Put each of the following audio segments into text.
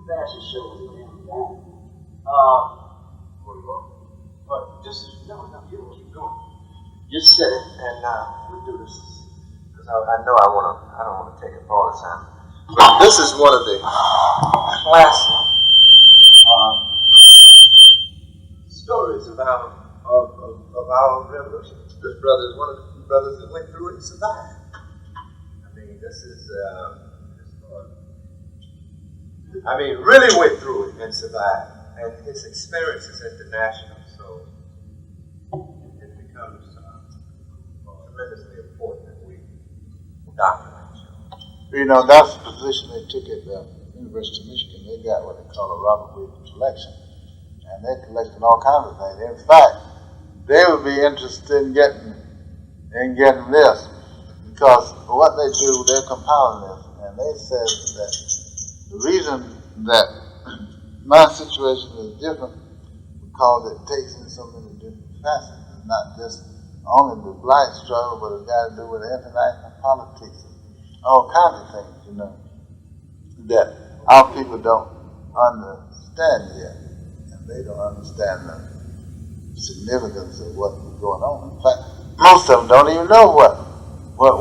fashion shows and everything. But just, no, you keep going. Just sit it and we'll do this. Because I know I don't want to take up all the time. But this is one of the classic stories of our revolution. This brother is one of the few brothers that went through it and survived. I mean, this is, really went through it and survived. And his experience is international, so it becomes tremendously important that we document it. You know, that's the position they took at the University of Michigan. They got what they call a Robert Williams collection. And they're collecting all kinds of things. In fact, they would be interested in getting this, because what they do, they're compiling this, and they said that the reason that my situation is different because it takes in so many different facets. It's not just only the black struggle, but it's got to do with international politics and all kinds of things, you know, that our people don't understand yet. They don't understand the significance of what's going on. In fact, most of them don't even know what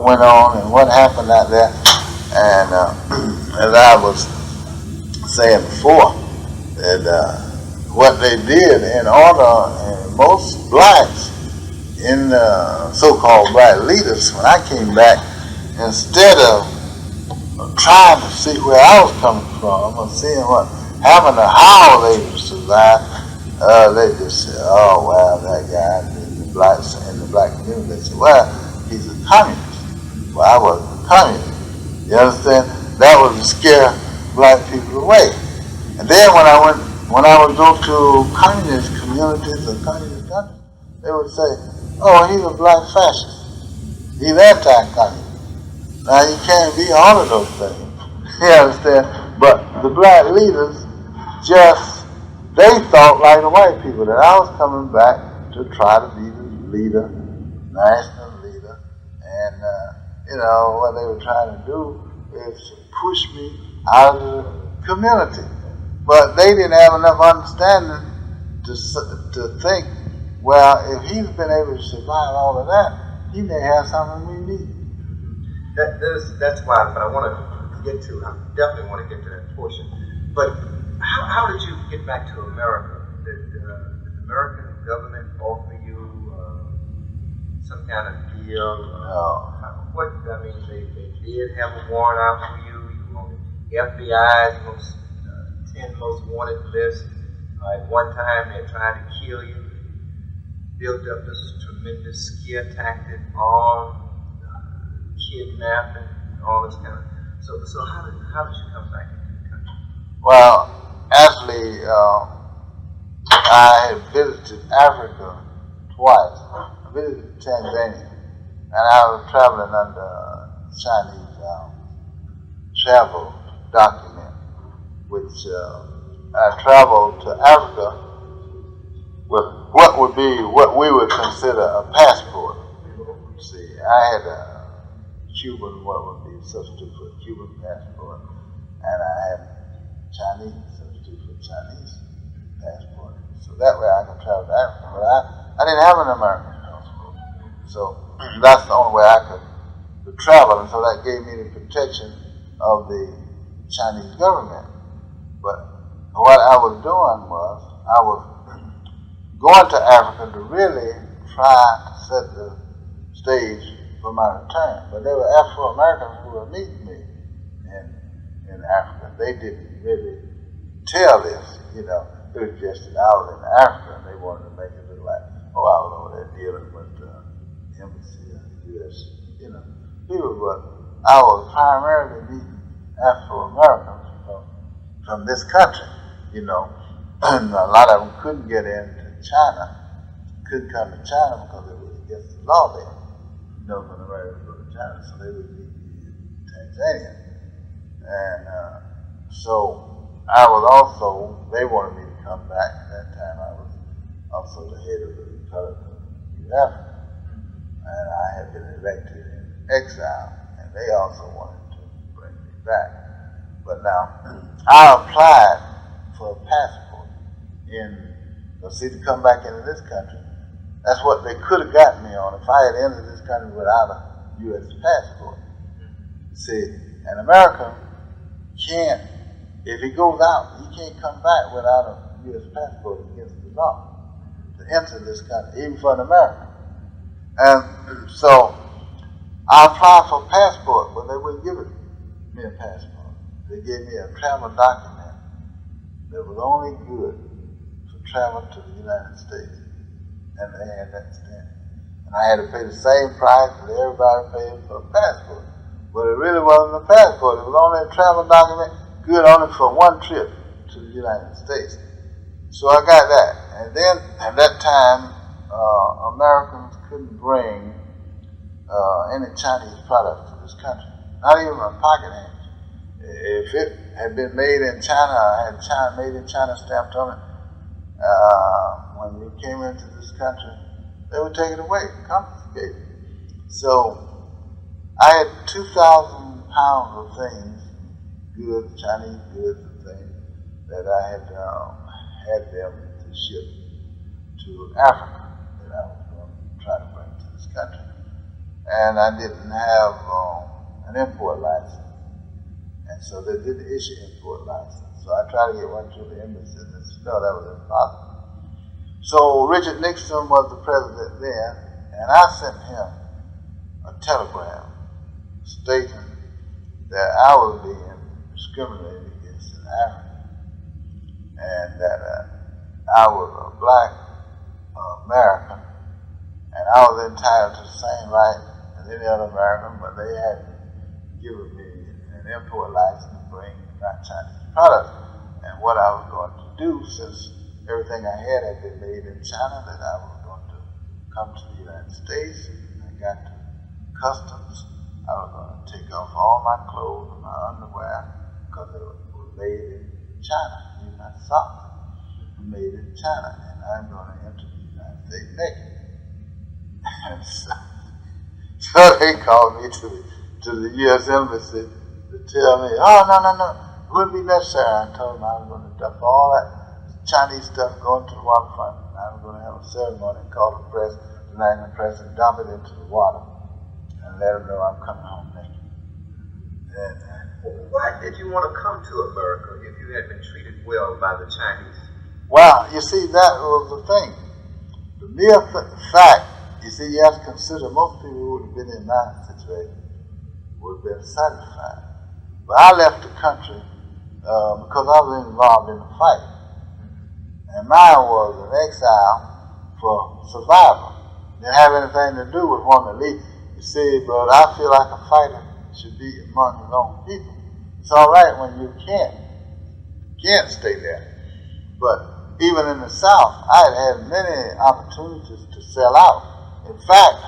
went on and what happened out there. And as I was saying before, that what they did in order, and most blacks in so-called black leaders, when I came back, instead of trying to see where I was coming from or seeing what happened to how they survive, they just said, oh, well, that guy in the black community, they said, well, he's a communist. Well, I wasn't a communist. You understand? That was to scare black people away. And then when I would go to communist communities or communist countries, they would say, oh, he's a black fascist. He's anti-communist. Now, you can't be all of those things. You understand? But the black leaders they thought like the white people, that I was coming back to try to be the leader, national leader, and what they were trying to do is push me out of the community. But they didn't have enough understanding to think, well, if he's been able to survive all of that, he may have something we need. That's why, but I want to get to, I definitely want to get to that portion. But how did you get back to America? Did the American government offer you some kind of deal? No. They did have a warrant out for you. You were on the FBI's 10 most wanted list. At one time, they tried to kill you. Built up this tremendous scare tactic on kidnapping, all this kind of. So how did you come back into the country? Well, actually, I had visited Africa twice. I visited Tanzania, and I was traveling under Chinese travel document, which I traveled to Africa with what we would consider a passport. See, I had a Cuban, what would be a substitute for a Cuban passport, and I had Chinese, substitute for Chinese passport. So that way I could travel to Africa. But I didn't have an American passport. So that's the only way I could travel, and so that gave me the protection of the Chinese government. But what I was doing was, I was going to Africa to really try to set the stage for my return. But there were Afro-Americans who were meeting me in Africa. They didn't really tell this, It was just that I was in Africa and they wanted to make it look like, oh, I was over there dealing with the embassy of the U.S., people. But I was primarily meeting Afro-Americans from this country, and a lot of them couldn't get into China, couldn't come to China because it was against the law there. When Americans go to China, so they would meet me in Tanzania. And so I was also, they wanted me to come back. At that time I was also the head of the Republic of Africa. And I had been elected in exile, and they also wanted to bring me back. But now, I applied for a passport see, to come back into this country. That's what they could have gotten me on if I had entered this country without a U.S. passport. See, an American can't, if he goes out, he can't come back without a U.S. passport against the law to enter this country, even for an American. And so I applied for a passport, but they wouldn't give me a passport. They gave me a travel document that was only good for travel to the United States. And they had that stamp. And I had to pay the same price that everybody paid for a passport. But it really wasn't a passport. It was only a travel document, good only for one trip to the United States. So I got that. And then at that time, Americans couldn't bring any Chinese products to this country. Not even a pocket hand. If it had been made in China, or had China made in China stamped on it, when you came into this country, they would take it away, confiscate it. So I had 2,000 pounds of things, goods, Chinese goods and things, that I had them to ship to Africa that I was going to try to bring to this country. And I didn't have an import license. And so they didn't issue import license. So I tried to get one through the embassy, and they said, no, that was impossible. So Richard Nixon was the president then, and I sent him a telegram stating that I was being discriminated against in Africa, and that I was a black American, and I was entitled to the same right as any other American, but they hadn't given me an import license to bring not Chinese products. And what I was going to do, since everything I had been made in China, that I was going to come to the United States. And I got to customs. I was going to take off all my clothes and my underwear because they were made in China. Even my socks were made in China, and I'm going to enter the United States naked. And so they called me to the U.S. Embassy to tell me, oh, no, it wouldn't be necessary. I told them I was going to dump all that Chinese stuff going to the waterfront. I was going to have a ceremony and call the press, the national press, and dump it into the water and let them know I'm coming home naked. Why did you want to come to America if you had been treated well by the Chinese? Well, you see, that was the thing. The mere fact, you see, you have to consider most people who would have been in my situation would have been satisfied. But I left the country because I was involved in the fight. And mine was an exile for survival. Didn't have anything to do with wanting to leave. You see, but I feel like a fighter should be among his own people. It's all right when you can't stay there. But even in the South, I had many opportunities to sell out. In fact,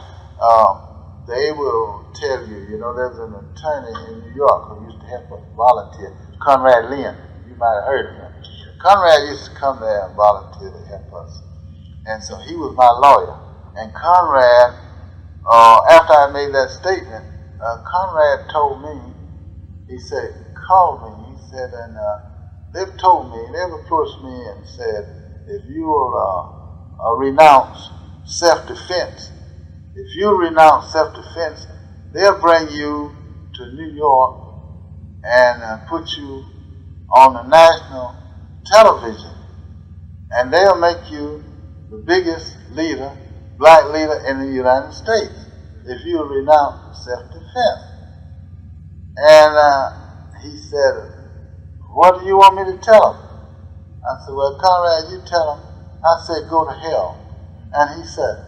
they will tell you, there's an attorney in New York who used to help us volunteer, Conrad Lynn. You might have heard of him. Conrad used to come there and volunteer to help us. And so he was my lawyer. And Conrad, after I made that statement, Conrad told me, he said, called me, he said, and they've told me, they've approached me and said, if you will renounce self-defense, they'll bring you to New York and put you on the national television, and they'll make you the biggest leader, black leader in the United States, if you renounce self-defense. And he said, what do you want me to tell them? I said, well, Conrad, you tell them. I said, go to hell. And he said,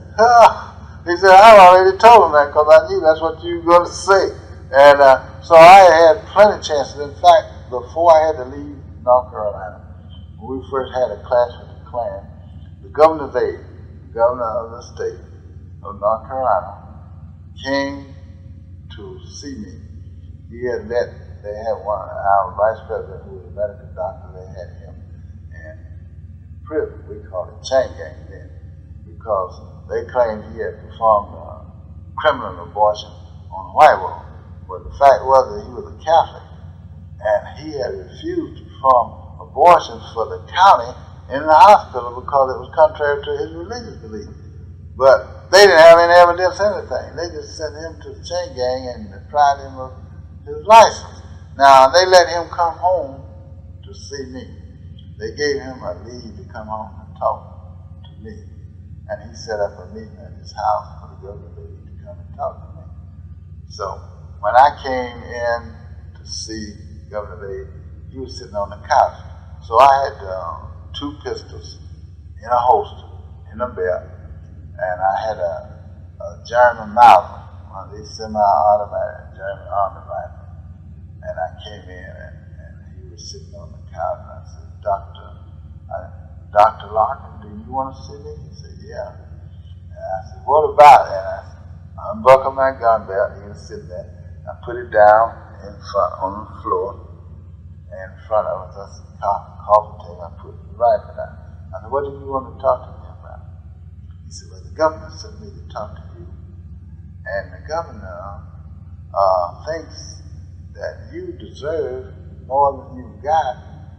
he said, I already told him that because I knew that's what you were going to say. And so I had plenty of chances. In fact, before I had to leave North Carolina, when we first had a clash with the Klan, the governor's aide, the governor of the state of North Carolina, came to see me. They had our vice president who was a medical doctor, they had him in prison. We called it chain gang then, because they claimed he had performed a criminal abortion on a white woman. But the fact was that he was a Catholic, and he had refused to perform abortions for the county in the hospital because it was contrary to his religious belief. But they didn't have any evidence of anything. They just sent him to the chain gang and deprived him of his license. Now, they let him come home to see me. They gave him a leave to come home and talk to me. And he set up a meeting at his house for the governor to come and talk to me. So when I came in to see Governor Lee, he was sitting on the couch. So I had 2 pistols in a holster, in a belt, and I had a German Mauser, one of these semi-automatic German army rifles. And I came in and he was sitting on the couch, and I said, Dr. Larkin, do you want to see me? He said, yeah. And I said, what about it? And I unbuckled my gun belt. He was sitting there. I put it down in front on the floor. And in front of us, I said, coffee table. I put the rifle down. I said, what do you want to talk to me about? He said, well, the governor sent me to talk to you. And the governor thinks that you deserve more than you got,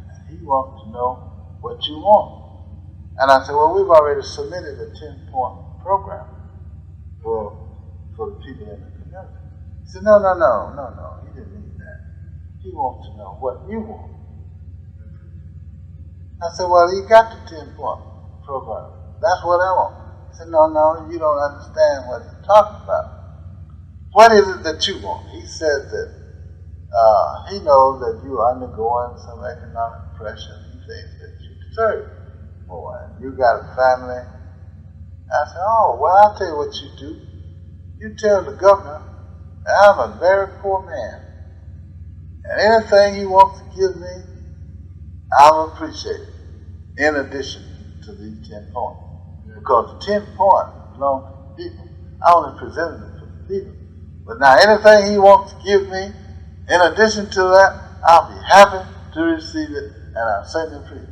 and he wants to know what you want. And I said, well, we've already submitted a 10-point program for the people in the community. He said, no, he didn't mean that. He wants to know what you want. I said, well, you got the 10-point program. That's what I want. He said, no, you don't understand what he's talking about. What is it that you want? He said that he knows that you are undergoing some economic pressure. He thinks that you deserve more. And you got a family. I said, oh, well, I'll tell you what you do. You tell the governor that I'm a very poor man. And anything he wants to give me, I'll appreciate it. In addition to these 10 points. Because the 10 points belong to the people. I only presented them for the people. But now anything he wants to give me, in addition to that, I'll be happy to receive it, and I'll send it for you.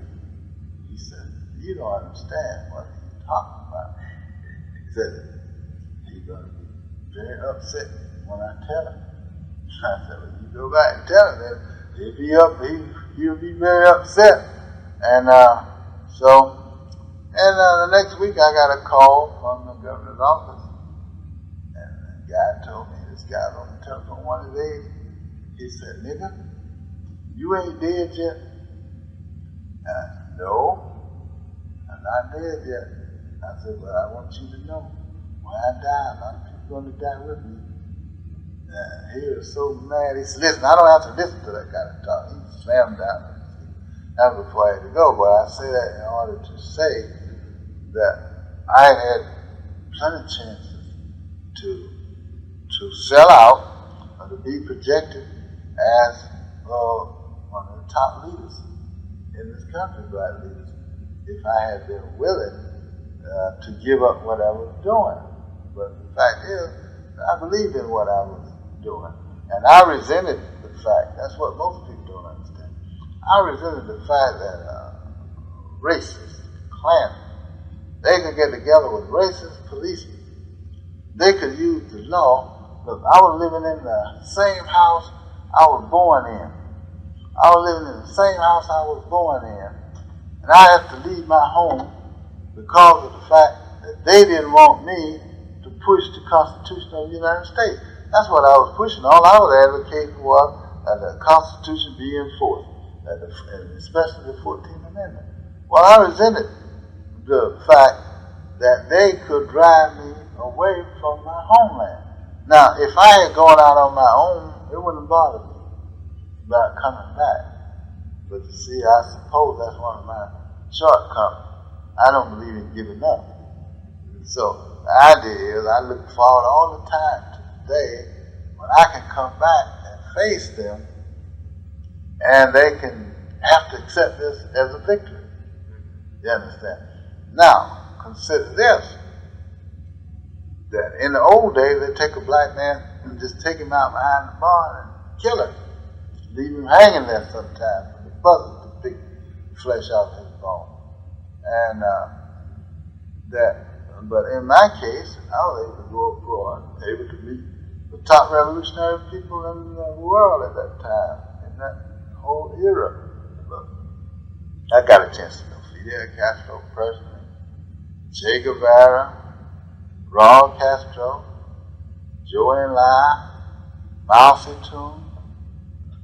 He said, you don't understand what he's talking about. He said, he's going to be very upset when I tell him. I said, well, you go back and tell him that he'll be very upset. And the next week I got a call from the governor's office, and the guy told me, this guy's on the telephone one of these. He said, nigga, you ain't dead yet? And I said, no, I'm not dead yet. I said, well, I want you to know, when I die, a lot of people are going to die with me. And he was so mad. He said, listen, I don't have to listen to that kind of talk. He slammed down. That was before I had to go, but I say that in order to say that I had plenty of chances to sell out or to be projected as one of the top leaders in this country, black leaders, if I had been willing to give up what I was doing. But the fact is, I believed in what I was doing, and I resented the fact, that's what most people don't understand, I resented the fact that racists, Klansmen, they could get together with racist policemen. They could use the law. Look, I was living in the same house I was born in. I was living in the same house I was born in. And I had to leave my home because of the fact that they didn't want me to push the Constitution of the United States. That's what I was pushing. All I was advocating was that the Constitution be enforced, and especially the 14th Amendment. Well, I resented the fact that they could drive me away from my homeland. Now, if I had gone out on my own, it wouldn't bother me about coming back. But you see, I suppose that's one of my shortcomings. I don't believe in giving up. So the idea is I look forward all the time to the day when I can come back and face them, and they can have to accept this as a victory. You understand? Now, consider this, that in the old days, they take a black man and just take him out behind the barn and kill him. Leave him hanging there sometimes with the buzzard to pick the flesh off his bone. And but in my case, I was able to go abroad, able to meet the top revolutionary people in the world at that time. And whole era. But I got a chance to know Fidel Castro personally, Che Guevara, Raul Castro, Zhou Enlai, Mao Zedong,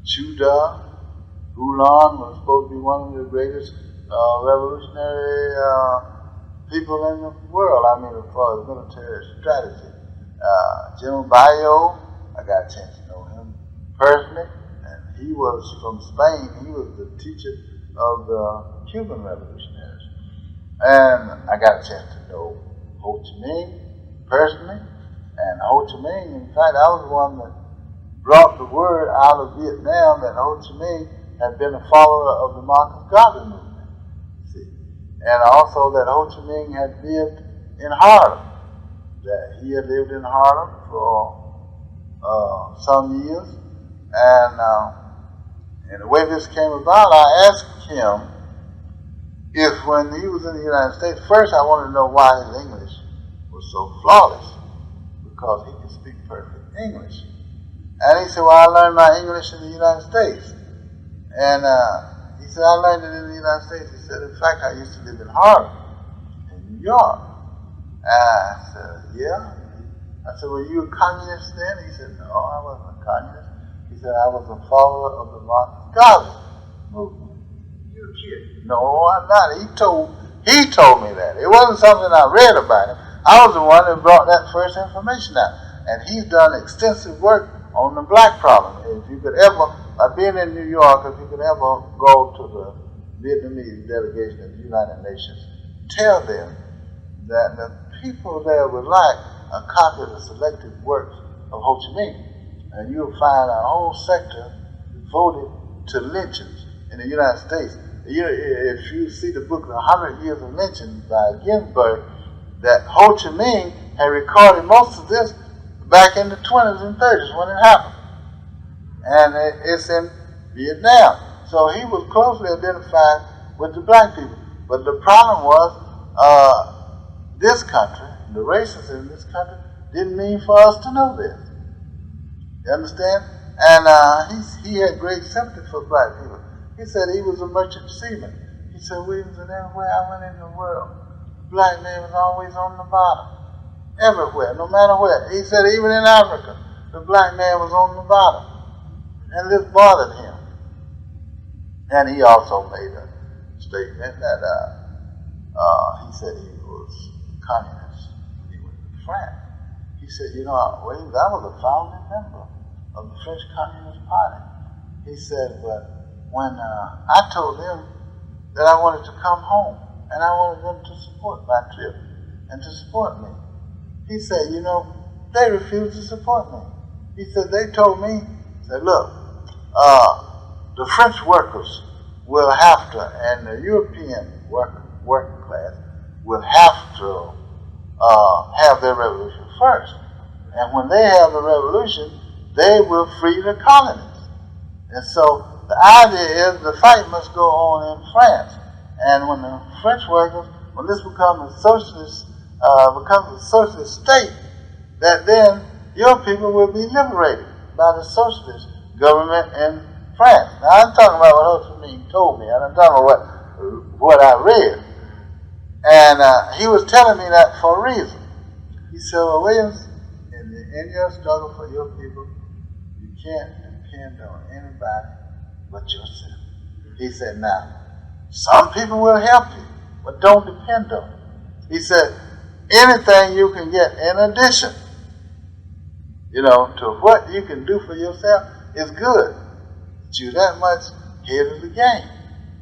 Chu Da, Hulan was supposed to be one of the greatest revolutionary people in the world. I mean, as far as military strategy. General Bayo, I got a chance to know him personally, and he was from Spain. He was the teacher of the Cuban revolutionaries. And I got a chance to know Ho Chi Minh personally. And Ho Chi Minh, in fact, I was the one that brought the word out of Vietnam that Ho Chi Minh had been a follower of the Marcus Garvey movement. See? And also that Ho Chi Minh had lived in Harlem. That he had lived in Harlem for some years. And the way this came about, I asked him if when he was in the United States, first I wanted to know why his English was so flawless, because he could speak perfect English. And he said, well, I learned my English in the United States. And he said, I learned it in the United States. He said, in fact, I used to live in Harlem, in New York. And I said, yeah? I said, were you a communist then? He said, no, I wasn't a communist. He said, I was a follower of the Marcus Garvey movement. You're a kid. No, I'm not. He told me that. It wasn't something I read about him. I was the one that brought that first information out. And he's done extensive work on the black problem. If you could ever, by being in New York, if you could ever go to the Vietnamese delegation of the United Nations, tell them that the people there would like a copy of the selected works of Ho Chi Minh. And you'll find a whole sector devoted to lynchings in the United States. If you see the book, 100 Years of Lynching by Ginsburg, that Ho Chi Minh had recorded most of this back in the 20s and 30s when it happened. And it's in Vietnam. So he was closely identified with the black people. But the problem was, this country, the racists in this country, didn't mean for us to know this. You understand? And he had great sympathy for black people. He said he was a merchant seaman. He said, Williams, and everywhere I went in the world, the black man was always on the bottom. Everywhere, no matter where. He said even in Africa, the black man was on the bottom. And this bothered him. And he also made a statement that he said he was communist when he went to France. He said, you know, Williams, I was a founding member of the French Communist Party. He said, but when I told them that I wanted to come home and I wanted them to support my trip and to support me, he said, you know, they refused to support me. He said, they told me, said, look, the French workers will have to, and the European working class will have to have their revolution first. And when they have the revolution, they will free the colonies. And so the idea is the fight must go on in France. And when the French workers, when this becomes a socialist state, that then your people will be liberated by the socialist government in France. Now I'm talking about what Ho Chi Minh told me, and I'm talking about what I read. And he was telling me that for a reason. He said, well, Williams, in your struggle for your people, you can't depend on anybody but yourself. He said, now, some people will help you, but don't depend on them. He said, anything you can get in addition, you know, to what you can do for yourself is good. But you're that much ahead of the game.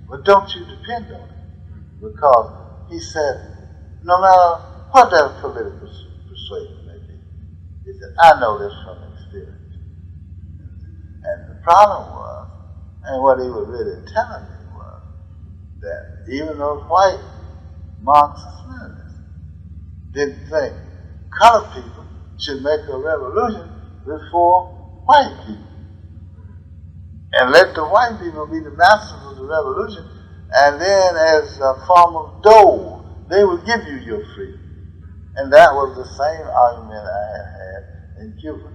But don't you depend on it. Because he said, no matter what that political persuasion may be, he said, I know this from experience. And the problem was, and what he was really telling me was, that even those white Marxist-Leninists didn't think colored people should make a revolution before white people. And let the white people be the masters of the revolution, and then as a form of dole, they will give you your freedom. And that was the same argument I had in Cuba,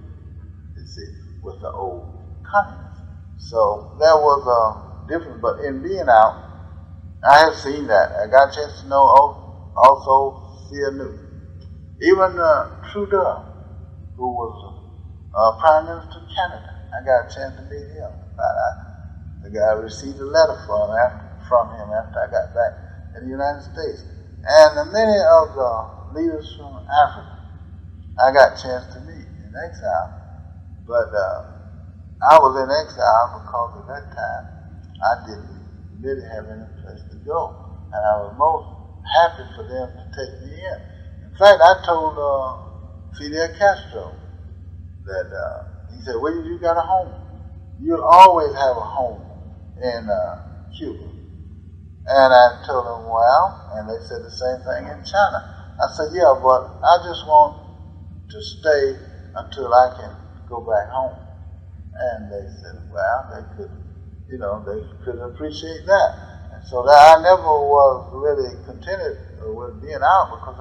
you see, with the old communists. So that was a difference. But in being out, I have seen that. I got a chance to know also see a new. Even Trudeau, who was Prime Minister of Canada, I got a chance to meet him. I received a letter from him after I got back in the United States. And many of the leaders from Africa I got a chance to meet in exile. But I was in exile because at that time I didn't really have any place to go. And I was most happy for them to take me in. In fact, I told Fidel Castro that he said, well, you got a home. You'll always have a home in Cuba. And I told them, well, and they said the same thing in China. I said, yeah, but I just want to stay until I can go back home. And they said, well, they could appreciate that. And so that I never was really contented with being out because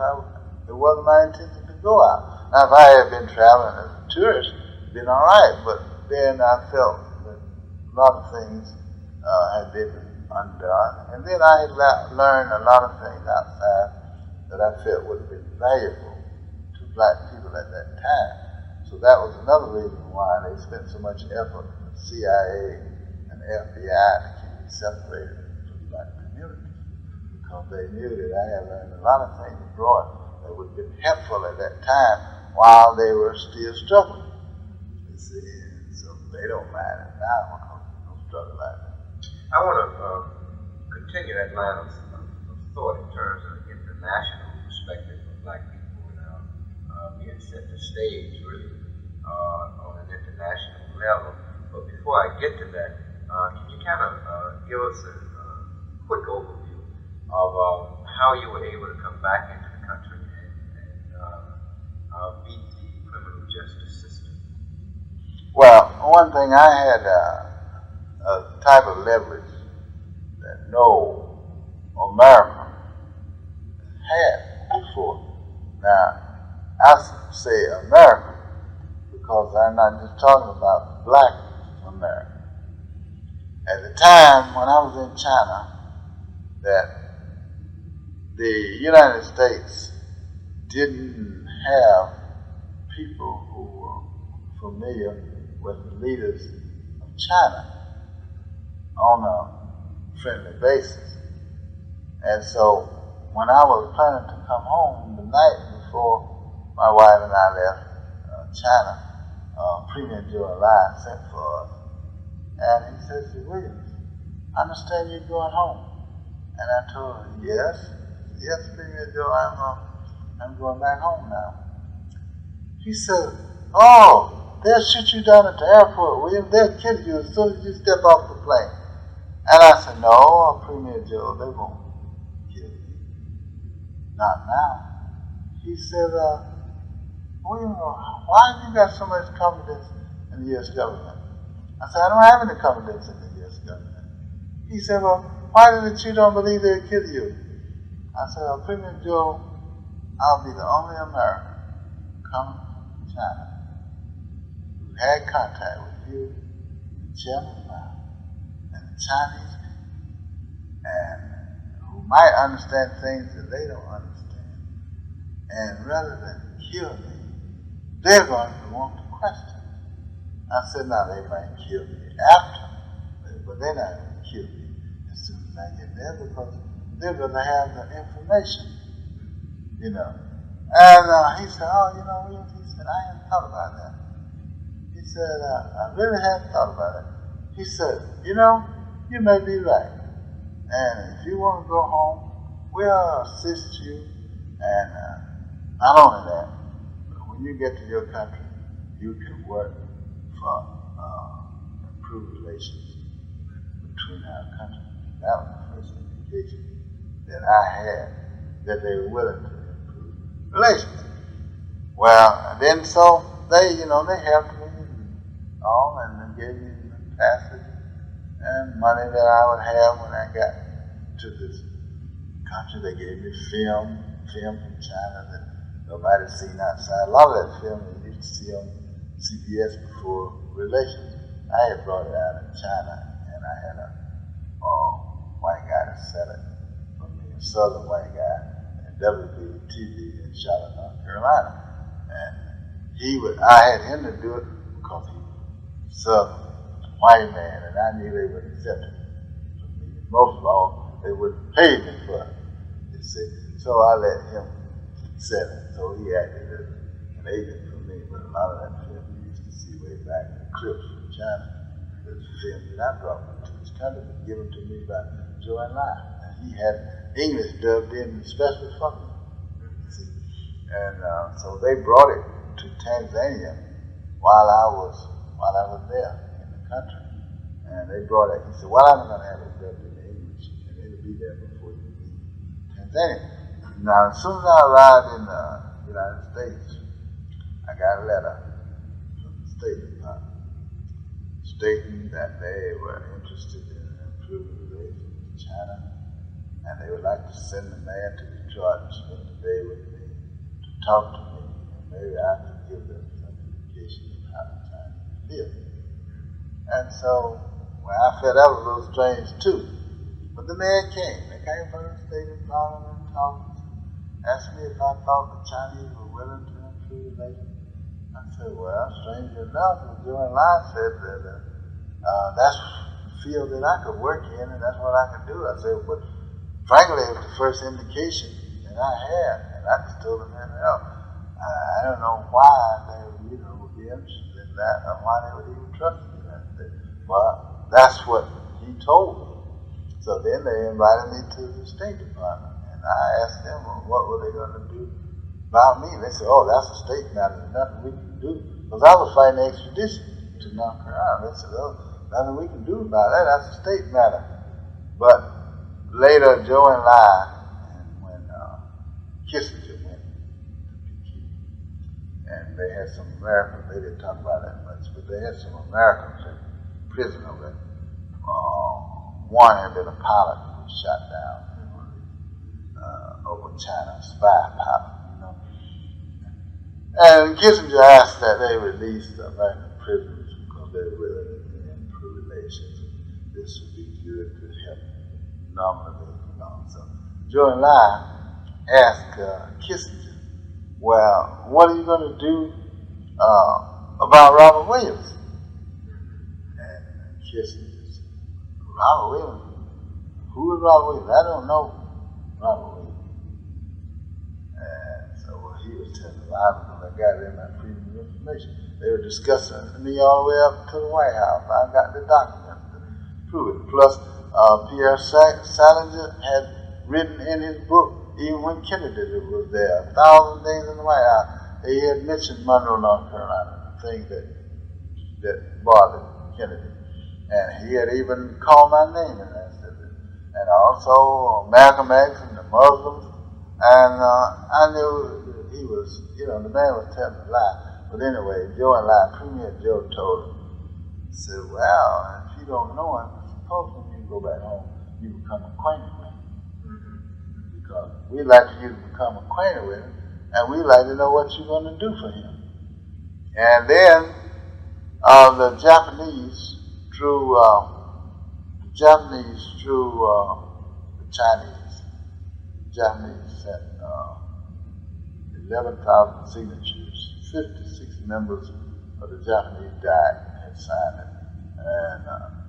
it wasn't my intention to go out. Now, if I had been traveling as a tourist, it'd been all right, but then I felt that a lot of things had been undone. And then I had learned a lot of things outside that I felt would have been valuable to black people at that time. So that was another reason why they spent so much effort, the CIA and the FBI, to keep me separated from the black community, because they knew that I had learned a lot of things abroad that would have been helpful at that time while they were still struggling. You see, so they don't mind it now because they don't struggle like that. I want to continue that line of thought in terms of international perspective of black people now being set the stage really on an international level. But before I get to that, can you kind of give us a quick overview of how you were able to come back into the country and beat the criminal justice system? Well, one thing I had a type of leverage that no American had before. Now, I say American because I'm not just talking about black America. At the time when I was in China, that the United States didn't have people who were familiar with the leaders of China on a friendly basis. And so when I was planning to come home the night before my wife and I left China, Premier Joe Lai sent for us. And he says, Williams, I understand you're going home. And I told him, yes, Premier Joe, I'm going back home now. He said, oh, they'll shoot you down at the airport, Williams. They'll kill you as soon as you step off the plane. And I said, no, Premier Joe, they won't kill you. Not now. He said, William, why have you got so much confidence in the U.S. government? I said, I don't have any confidence in the U.S. government. He said, well, why is it you don't believe they'll kill you? I said, well, Premier Joe, I'll be the only American coming from China who had contact with you, Chairman Mao, and the Chinese people, and who might understand things that they don't understand. And rather than kill me, they're going to want to question. I said, now they might kill me after, but they're not going to kill me as soon as I get there because they're going to have the information, you know. And he said, oh, you know, Williams, he said, I hadn't thought about that. He said, I really hadn't thought about it. He said, you know, you may be right. And if you want to go home, we'll assist you. And not only that, but when you get to your country, you can work for improved relations between our countries. That was the first indication that I had that they were willing to improve relations. Well, and then so they, you know, they helped me and all, and they gave me the passage and money that I would have when I got to this country. They gave me film from China that nobody's seen outside. A lot of that film you used to see on CBS before relations I had brought it out in China, and I had a white guy to sell it for me, a southern white guy, and WBTV in Charlotte, North Carolina. And I had him to do it because he was a southern white man, and I knew they would accept it from me. Most of all, they wouldn't pay me for it, you see. So I let him sell it. So he acted as an agent for me, but a lot of that film we used to see way back in the clips from China. There's film that I brought to this country, but given to me by Joe and Lai. And he had English dubbed in especially for me. See? And so they brought it to Tanzania while I was there in the country. And they brought it. He said, well, I'm going to have it dubbed in English, and it'll be there before you leave Tanzania. Now, as soon as I arrived in the United States, I got a letter from the State Department stating that they were interested in improving relations with China, and they would like to send a man to Detroit to spend the day with me, to talk to me, and maybe I could give them some indication of how the Chinese feel. And so, well, I felt that was a little strange too. But the man came. They came from the State Department and talked, asked me if I thought the Chinese were willing to improve relations. I said, well, strangely enough, Joe and Lai said that that's the field that I could work in, and that's what I could do. I said, but frankly, it was the first indication that I had, and I just told him, I don't know why they would be interested in that, or why they would even trust me. I said, well, that's what he told me. So then they invited me to the State Department, and I asked them, well, what were they going to do about me? And they said, oh, that's a state matter, there's nothing we can do. Because I was fighting extradition to North Carolina. They said, oh, nothing we can do about that, that's a state matter. But later, Joe and Lai, and when Kissinger went to Peking, and they had some Americans, they didn't talk about that much, but they had some Americans in prison over there. One had been a pilot who was shot down over China, a spy pilot. And Kissinger asked that they release the American prisoners because they were willing to improve relations. This would be good to help nominally. So Joe and Lai asked Kissinger, well, what are you going to do about Robert Williams? And Kissinger said, Robert Williams? Who is Robert Williams? I don't know Robert Williams. And so he was telling a lie because I got it in my freedom of information. They were discussing me all the way up to the White House. I got the documents to prove it. Plus, Pierre Salinger had written in his book, even when Kennedy was there, 1,000 Days in the White House, he had mentioned Monroe, North Carolina, the thing that bothered Kennedy. And he had even called my name in that. And also Malcolm X and the Muslims. And I knew he was, the man was telling a lie. But anyway, Joe and Lai, Premier Joe told him, he said, well, if you don't know him, suppose when you go back home, you become acquainted with him. Because we'd like for you to become acquainted with him, and we'd like to know what you're going to do for him. And then the Japanese drew the Chinese. The Japanese sent 11,000 signatures. 56 members of the Japanese Diet had signed it. And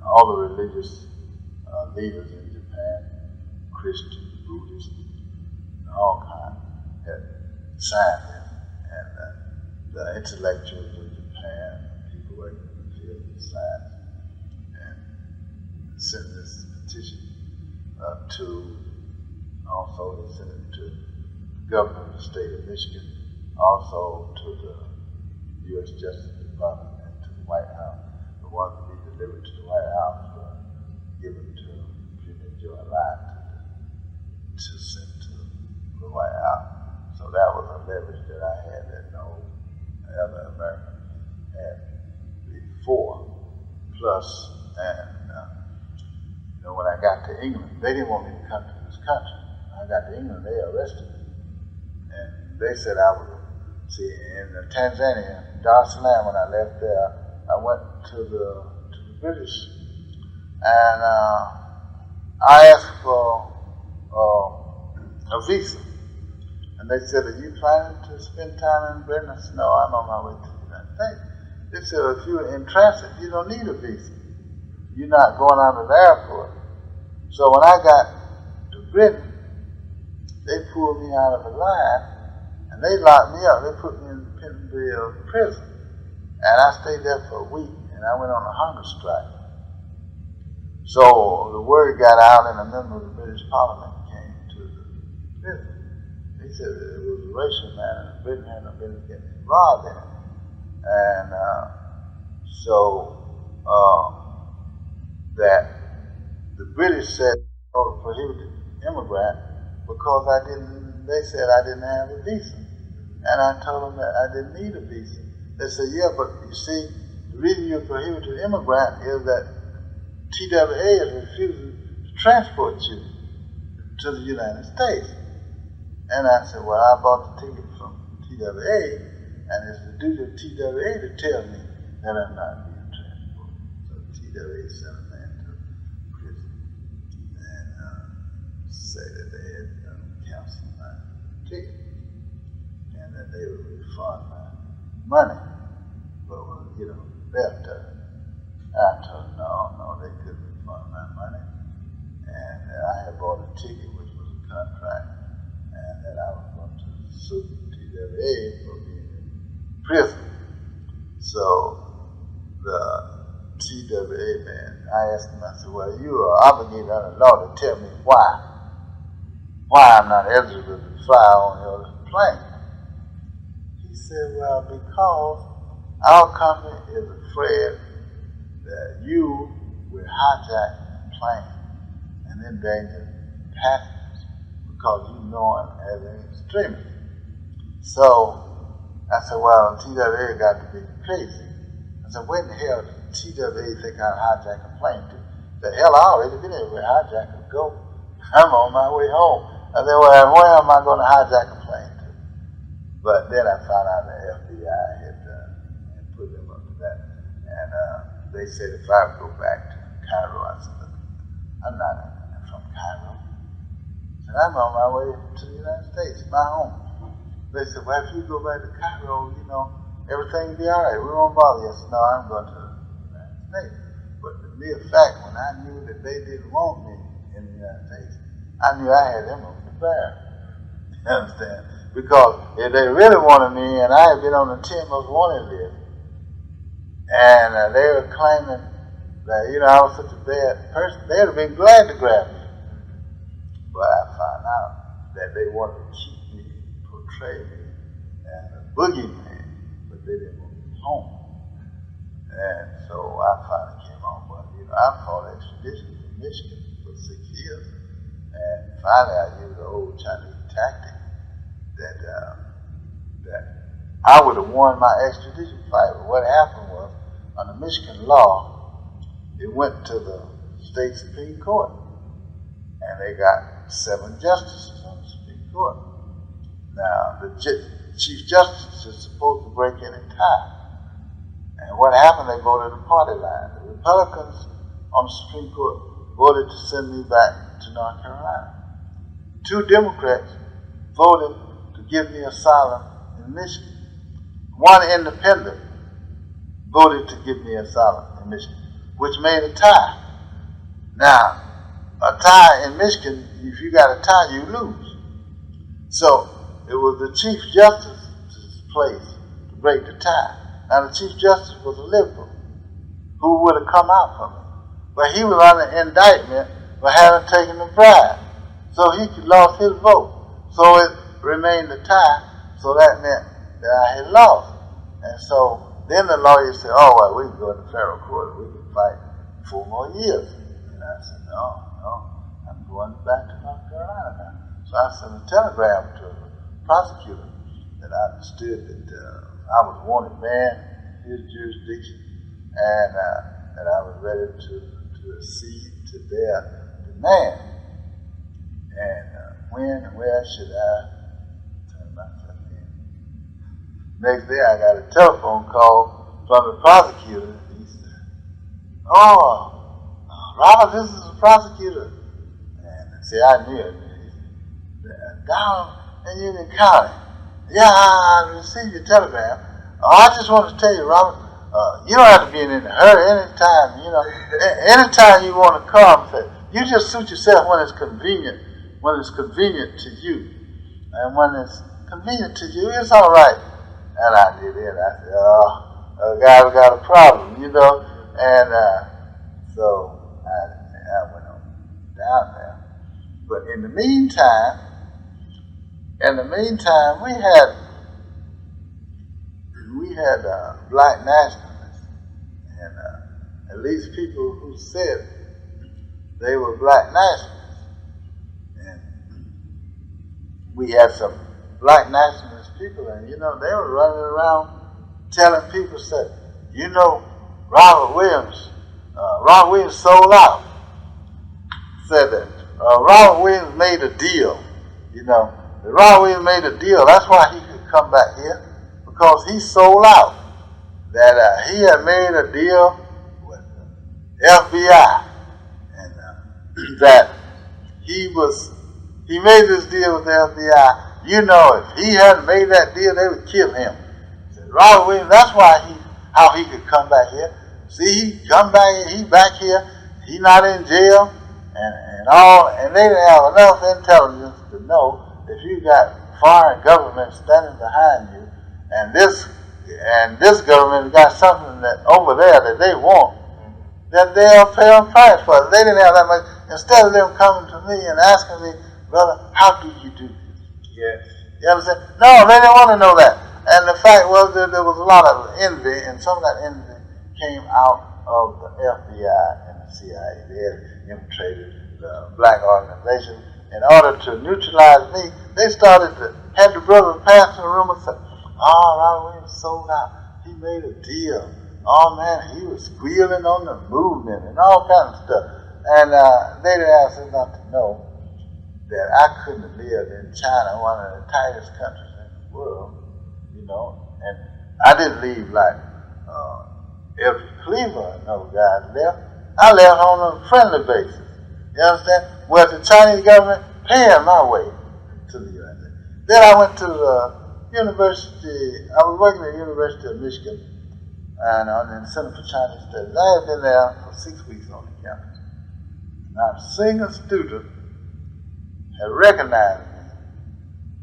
all the religious leaders in Japan, Christian, Buddhist, all kinds, had signed it. And the intellectuals of Japan, people working in the field of science, and sent this petition to, also they sent it to the governor of the state of Michigan, also to the U.S. Justice Department and to the White House. The ones to be delivered to the White House were given to Premier Joe and Lai to send to the White House. So that was a leverage that I had that no other American had before. Plus, and when I got to England, they didn't want me to come to this country. When I got to England, they arrested me. And they said I was, in Tanzania, Dar es Salaam, when I left there, I went to British, and I asked for a visa. And they said, are you planning to spend time in Britain? I said, no, I'm on my way to the United States. They said, if you're in transit, you don't need a visa. You're not going out of the airport. So when I got to Britain, they pulled me out of the line, and they locked me up. They put me in the Tapvideo prison. And I stayed there for a week, and I went on a hunger strike. So the word got out, and a member of the British Parliament came to the prison. He said that it was a racial matter, and Britain had no business getting involved in it. And that the British said, oh, prohibited immigrant because they said I didn't have a visa. And I told them that I didn't need a visa. They said, yeah, but you see, the reason you're prohibited immigrant is that TWA is refusing to transport you to the United States. And I said, well, I bought the ticket from TWA, and it's the duty of TWA to tell me that I'm not being transported. So TWA sent a man to prison and say that they had canceled my ticket and that they would refund my money. But when, left her, I told them, no, they couldn't refund my money. And I had bought a ticket, which was a contract, and that I was going to sue TWA for being in prison. So the TWA man, I asked him, I said, well, you are obligated under law to tell me why I'm not eligible to fly on your plane. He said, well, because our company is afraid that you will hijack the plane and endanger passengers because you know him as an extremist. So I said, well, TWA got to be crazy. I said, where in the hell did TWA think I'd hijack a plane to? The hell, I already been able to hijack a go. I'm on my way home. I said, well, where am I going to hijack a plane to? But then I found out the FBI had put them up to that. And they said if I go back to Cairo, I said, look, I'm not from Cairo. I said, I'm on my way to the United States, my home. They said, well, if you go back to Cairo, everything will be all right. We won't bother you. I said, no, I'm going to the United States. But the mere fact, when I knew that they didn't want me in the United States, I knew I had them on the bear. You understand? Because if they really wanted me, and I had been on the 10 most wanted list, and they were claiming that, I was such a bad person, they would have been glad to grab me. But I found out that they wanted to keep me, portray me as a boogeyman, but they didn't want me home. And so I finally came on. But, I fought extradition from Michigan for 6 years. And finally I used the old Chinese tactic that I would have won my extradition fight. But what happened was, under Michigan law, it went to the state Supreme Court. And they got 7 justices on the Supreme Court. Now, the Chief Justice is supposed to break in and tie. And what happened, they voted a party line. The Republicans on the Supreme Court voted to send me back to North Carolina. 2 Democrats voted to give me asylum in Michigan. 1 independent voted to give me asylum in Michigan, which made a tie. Now, a tie in Michigan, if you got a tie, you lose. So it was the Chief Justice's place to break the tie. Now the Chief Justice was a liberal who would have come out for me. But he was under indictment for having taken the bribe. So he lost his vote. So it remained a tie, so that meant that I had lost. And so then the lawyer said, oh, well, we can go to federal court, we can fight 4 more years. And I said, no, I'm going back to North Carolina now. So I sent a telegram to the prosecutor that I understood that I was a wanted man in his jurisdiction, and that I was ready to accede to their demand. And when and where should I turn myself in? Next day I got a telephone call from the prosecutor. He said, oh, Robert, this is the prosecutor. And see, I knew it. Down in Union County. Yeah, I received your telegram. I just want to tell you, Robert, you don't have to be in any hurry. Anytime, anytime you want to come, you just suit yourself when it's convenient to you. And when it's convenient to you, it's all right. And I did it. I said, oh, guy, we got a problem, And so I went on down there. But in the meantime, we had black nationalists, and at least people who said they were black nationalists. And we had some black nationalist people, and they were running around telling people, said, Robert Williams sold out. Said that Robert Williams made a deal, Robert Williams made a deal. That's why he could come back here, because he sold out. That he had made a deal with the FBI, and that he made this deal with the FBI. If he hadn't made that deal, they would kill him. Said Robert Williams, that's how he could come back here. See, he come back, he back here, he not in jail, and they didn't have enough intelligence to know if you got foreign government standing behind you, and this government got something that over there that they want, that they'll pay a price for it. They didn't have that much. Instead of them coming to me and asking me, brother, how do you do this? Yes. You understand? No, they didn't want to know that. And the fact was that there was a lot of envy, and some of that envy came out of the FBI and the CIA. They had infiltrated the black organization. In order to neutralize me, they started to have the brothers pass in the room and say, oh, Robert Williams sold out. He made a deal. Oh, man, he was squealing on the movement and all kinds of stuff. And they didn't ask us not to know that I couldn't have lived in China, one of the tightest countries in the world, And I didn't leave like every Cleaver guys left. I left on a friendly basis. You understand? Well, the Chinese government paying my way to the United States. Then I went to the university. I was working at the University of Michigan, and in the Center for Chinese Studies. I had been there for 6 weeks on the campus. Not a single student had recognized me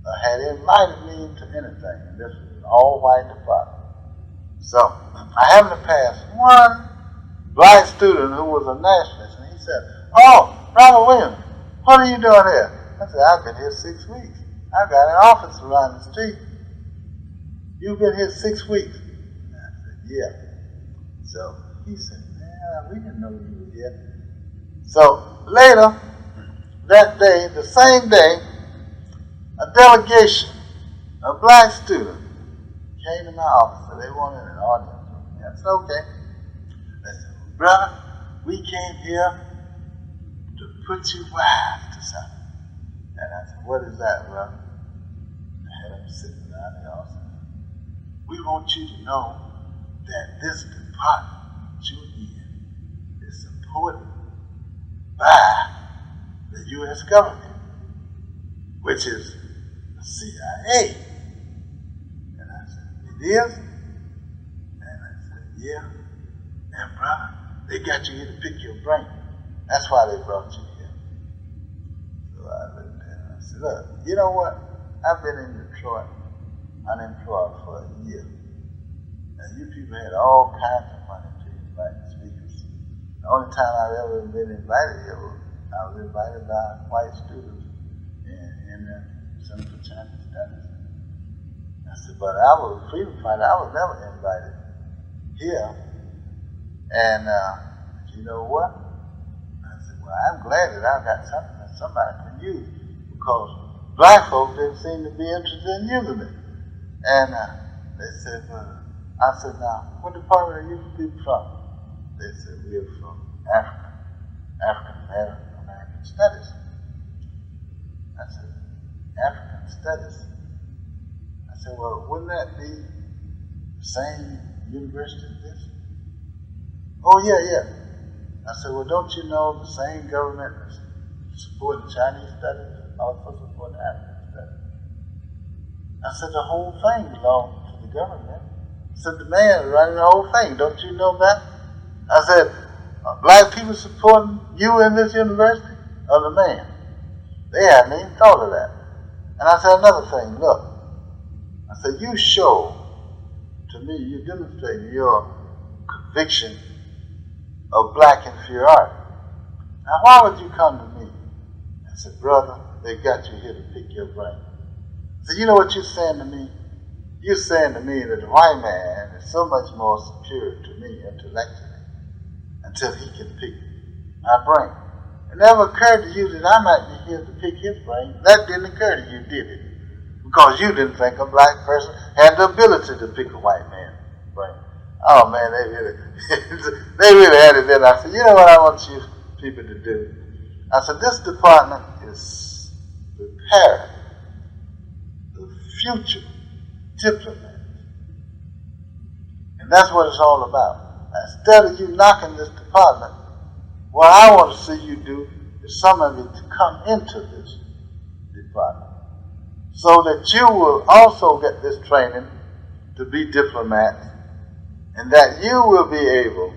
or had invited me to anything. And this was an all-white department. So I happened to pass one black student who was a nationalist, and he said, oh, Robert Williams, what are you doing here? I said, I've been here 6 weeks. I've got an office around the street. You've been here 6 weeks. And I said, yeah. So he said, man, we didn't know you were here. So later, that day, the same day, a delegation, a black student, came to my office, and they wanted an audience with me. I said, okay. They said, brother, we came here to put you wise to something. And I said, what is that, brother? I had him sitting down there also. We want you to know that this department you're in is supported by the U.S. government, which is the CIA. And I said, it is? And I said, yeah. And brother, they got you here to pick your brain. That's why they brought you here. So I looked at him and I said, look, you know what? I've been in Detroit unemployed for a year. And you people had all kinds of money to invite speakers. The only time I've ever been invited here was I was invited by white students in the Center for Chinese Studies. I said, but I was a freedom fighter. I was never invited here. And you know what? I said, well, I'm glad that I got something that somebody can use, because black folks didn't seem to be interested in using it. And they said, I said, now, what department are you people from? They said, we're from African Studies. I said, African Studies? I said, well, wouldn't that be the same university as this? Oh, yeah. I said, well, don't you know the same government that's supporting Chinese studies is also supporting African studies? I said, the whole thing belongs to the government. I said, the man is running the whole thing. Don't you know that? I said, black people supporting you in this university or the man? They hadn't even thought of that. And I said another thing, look. I said, you show to me, you demonstrate your conviction of black inferiority. Now, why would you come to me and say, brother, they got you here to pick your brain? So you know what you're saying to me? You're saying to me that the white man is so much more superior to me intellectually until he can pick my brain. It never occurred to you that I might be here to pick his brain. That didn't occur to you, did it? Because you didn't think a black person had the ability to pick a white man's brain. Oh man, they really had it then. I said, you know what I want you people to do? I said, this department is preparing the future diplomats. And that's what it's all about. Instead of you knocking this department, what I want to see you do is some of you to come into this department so that you will also get this training to be diplomats and that you will be able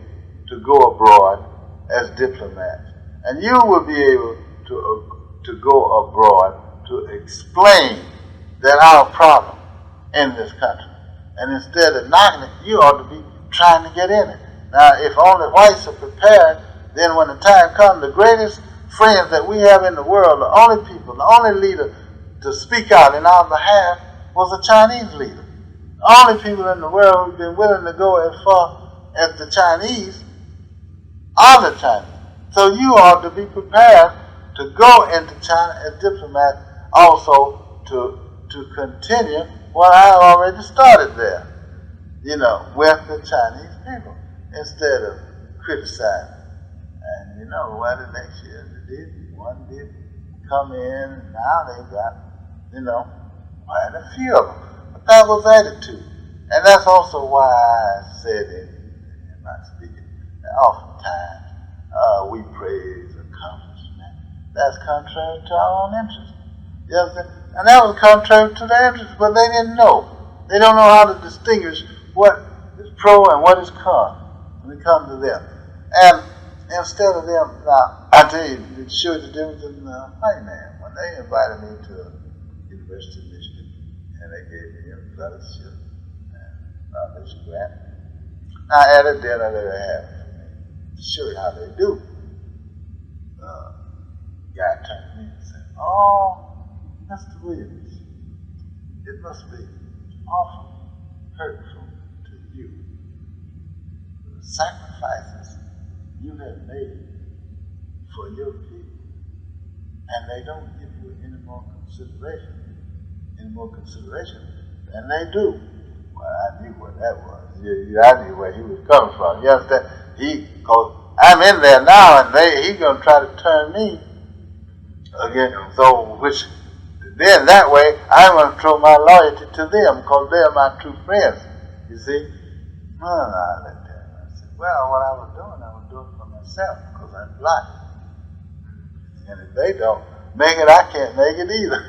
to go abroad as diplomats. And you will be able to go abroad to explain that our problem in this country. And instead of knocking it, you ought to be trying to get in it. Now, if only whites are prepared, then when the time comes, the greatest friends that we have in the world, the only people, the only leader to speak out in our behalf was a Chinese leader. The only people in the world who've been willing to go as far as the Chinese are the Chinese. So you ought to be prepared to go into China as diplomat also to continue what I already started there, with the Chinese people, instead of criticizing. And well, the next year one did come in, and now they got, quite a few of them. But that was attitude. And that's also why I said in my speaking that oftentimes we praise accomplishment. That's contrary to our own interest. You understand? And that was contrary to their interest, but they didn't know. They don't know how to distinguish what is pro and what is con when it comes to them. And instead of them, now, I tell you, it showed the difference in the white man. When they invited me to the University of Michigan, and they gave me a fellowship and a foundation grant, I at a dinner they were having for me to show you how they do. The guy turned to me and said, oh, Mr. Williams, it must be awfully hurtful to you, the sacrifices you have made for your people, and they don't give you any more consideration than they do. Well, I knew what that was. I knew where he was coming from. You understand? Cause I'm in there now, and he's gonna try to turn me again. So, then that way, I'm going to throw my loyalty to them because they're my true friends. You see? I looked at him and I said, well, what I was doing for myself because I'm black. And if they don't make it, I can't make it either.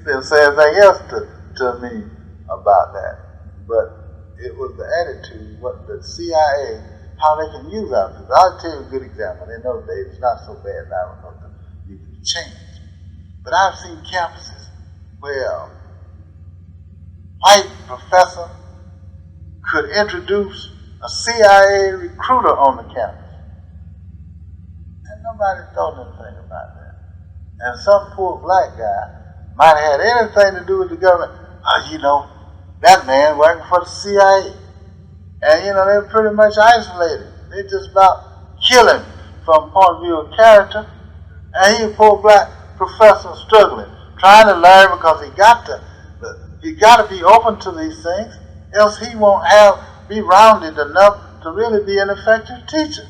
They'll say anything else to me about that. But it was the attitude, what the CIA, how they can use our people. I'll tell you a good example. In those days, it's not so bad now because you can change. But I've seen campuses where a white professor could introduce a CIA recruiter on the campus. And nobody thought anything about that. And some poor black guy might have had anything to do with the government. That man working for the CIA. And they were pretty much isolated. They just about kill him from point of view of character. And he a poor black professor struggling, trying to learn because he got to be open to these things, else he won't be rounded enough to really be an effective teacher.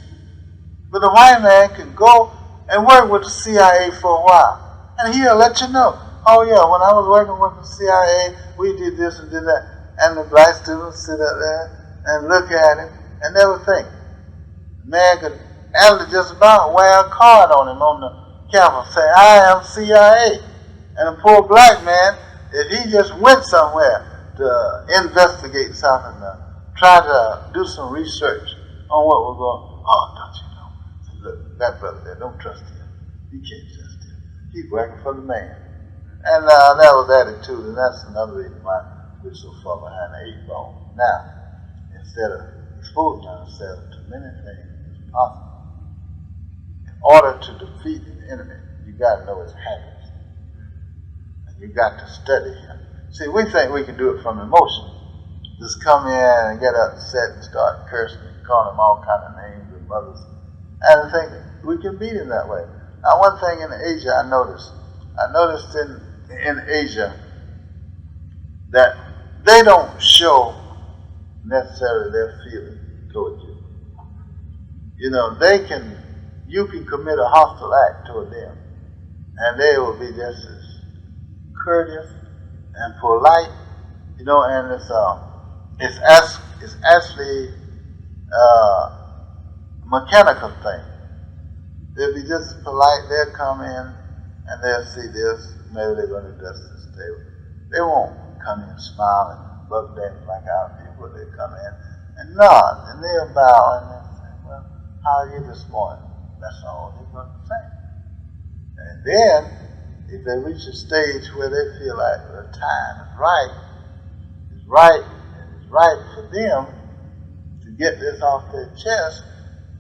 But the white man can go and work with the CIA for a while, and he'll let you know, oh yeah, when I was working with the CIA, we did this and did that, and the black students sit up there and look at him and never think. The man could and to just about wear a card on him on the camera, say, I am CIA. And a poor black man, if he just went somewhere to investigate something, try to do some research on what was going on, oh, don't you know? Say, look, that brother there, don't trust him. You can't trust him. He's working for the man. And that was attitude, and that's another reason why we're so far behind the 8 ball. Now, instead of exposing ourselves to many things as possible, in order to defeat an enemy, you got to know his habits. And you got to study him. See, we think we can do it from emotion. Just come in and get upset and start cursing and calling him all kind of names and mothers. And I think we can beat him that way. Now, one thing in Asia I noticed in Asia that they don't show necessarily their feeling toward you. You know, you can commit a hostile act toward them, and they will be just as courteous and polite, you know, and it's actually a mechanical thing. They'll be just as polite. They'll come in and they'll see this. Maybe they're going to dust this table. They won't come in smiling, buck dancing like our people. They come in and nod, and they'll bow and they'll say, well, how are you this morning? That's all they're going to say. And then, if they reach a stage where they feel like the time is right for them to get this off their chest,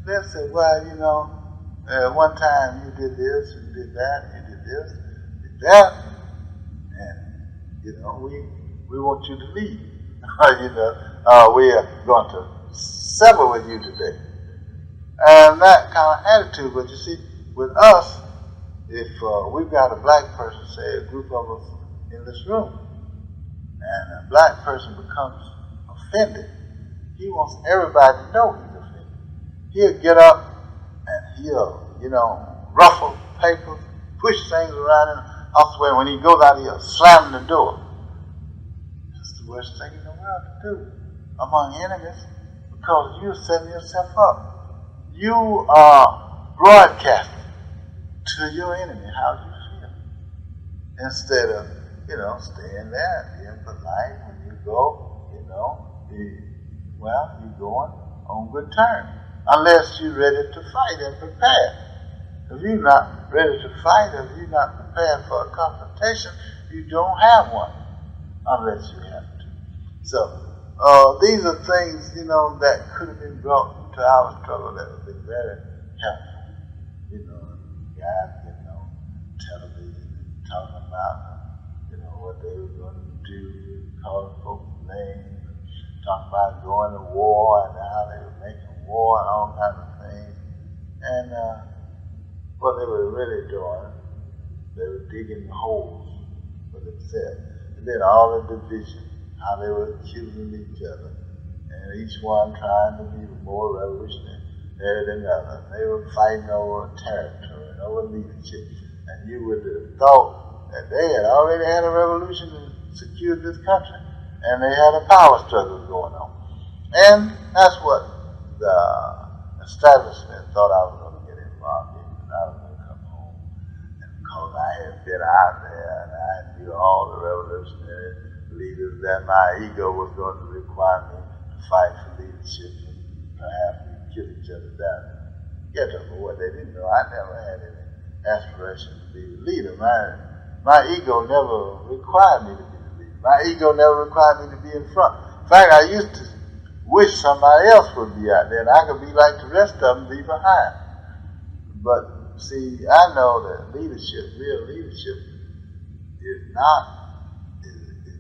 they'll say, well, you know, one time you did this, you did that, you did this, you did that, and, you know, we want you to leave. You know, we are going to sever with you today. And that kind of attitude, but you see, with us, if we've got a black person, say a group of us in this room, and a black person becomes offended, he wants everybody to know he's offended. He'll get up and he'll, you know, ruffle papers, push things around, and I swear when he goes out, he'll slam the door. That's the worst thing in the world to do among enemies, because you're setting yourself up. You are broadcasting to your enemy how you feel, instead of, you know, staying there and being polite when you go, you know, you're going on good terms, unless you're ready to fight and prepare. If you're not ready to fight, if you're not prepared for a confrontation, you don't have one, unless you have to. So, these are things, you know, that could have been brought to our struggle that would be very helpful. You know, guys getting on television talking about, you know, what they were going to do, calling folks names, talking about going to war and how they were making war and all kinds of things. And what they were really doing, they were digging holes for themselves. And then all the division, how they were accusing each other, and each one trying to be more revolutionary than the other. They were fighting over territory and over leadership. And you would have thought that they had already had a revolution and secured this country. And they had a power struggle going on. And that's what the establishment thought I was going to get involved in. And I was going to come home. And because I had been out there and I knew all the revolutionary leaders, that my ego was going to require me to fight for leadership and perhaps we kill each other down. Get them for what they didn't know. I never had any aspiration to be the leader. My ego never required me to be the leader. My ego never required me to be in front. In fact, I used to wish somebody else would be out there and I could be like the rest of them, be behind. But see, I know that leadership, real leadership, is not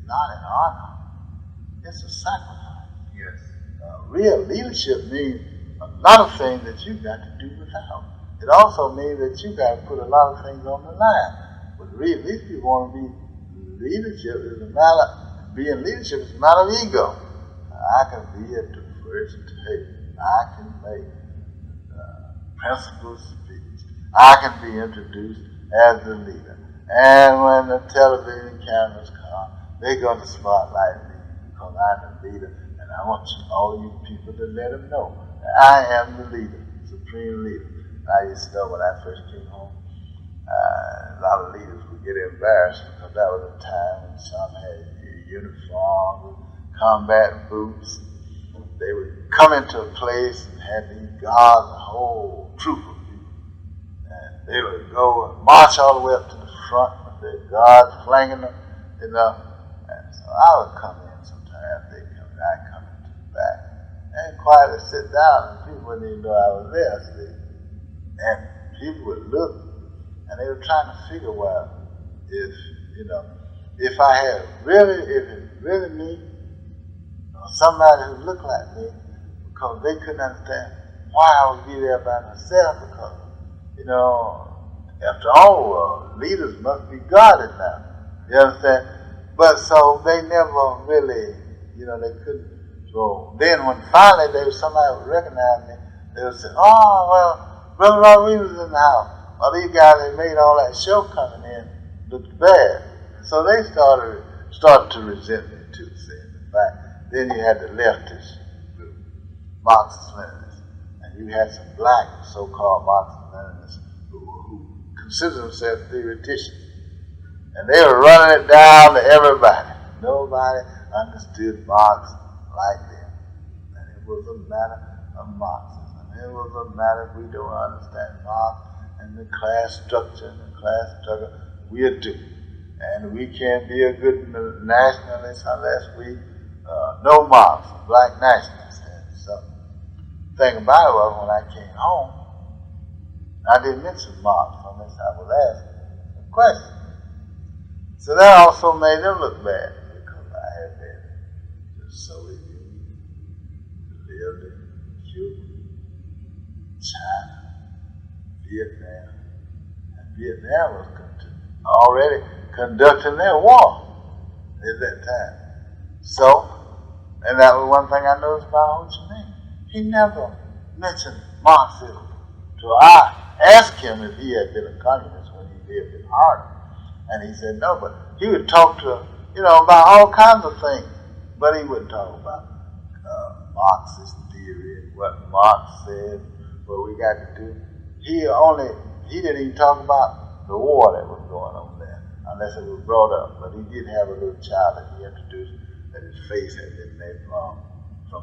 an honor. It's a sacrifice. Yes. Real leadership means a lot of things that you've got to do without. It also means that you've got to put a lot of things on the line. But really, if you want to be leadership, being leadership is a matter of ego. I can be at the first table. I can make principal speech. I can be introduced as the leader. And when the television cameras come, they're going to spotlight me because I'm the leader. And I want all you people to let them know that I am the leader. supreme leader. I used to know when I first came home, a lot of leaders would get embarrassed because that was a time when some had uniforms, combat boots. They would come into a place and have these guards, a whole troop of people. And they would go and march all the way up to the front with their guards flanking them, you know. And so I would come in sometimes, they'd come in, I'd come into the back. And quietly sit down, and people wouldn't even know I was there. See? And people would look, and they were trying to figure, well, if, you know, if I had really, if it's really me, or somebody who looked like me, because they couldn't understand why I would be there by myself, because, you know, after all, leaders must be guarded now. You understand? But so they never really, you know, they couldn't. So then when finally somebody would recognize me, they would say, oh, well, BrotherRonn, we was in the house. Well, these guys that made all that show coming in looked bad. So they started to resent me too, see, in fact. Then you had the leftist group, Marxist-Leninists, and you had some black so-called Marxist-Leninists who consider themselves theoreticians. And they were running it down to everybody. Nobody understood Marx like them. And it was a matter of Marxism. It was a matter we don't understand Marx and the class structure and the class struggle. We are doomed. And we can't be a good nationalist unless we know Marx, black nationalists. And so the thing about it was when I came home, I didn't mention Marx unless I was asked a question. So that also made them look bad because I had been to the Soviet Union, lived in Cuba, China, Vietnam, and Vietnam was already conducting their war at that time. So, and that was one thing I noticed about Ho Chi Minh. He never mentioned Marxism. So I asked him if he had been a communist when he lived in Harlem. And he said no, but he would talk to, you know, about all kinds of things. But he wouldn't talk about Marxist theory and what Marx said, what we got to do. He didn't even talk about the war that was going on there, unless it was brought up. But he did have a little child that he introduced that his face had been made from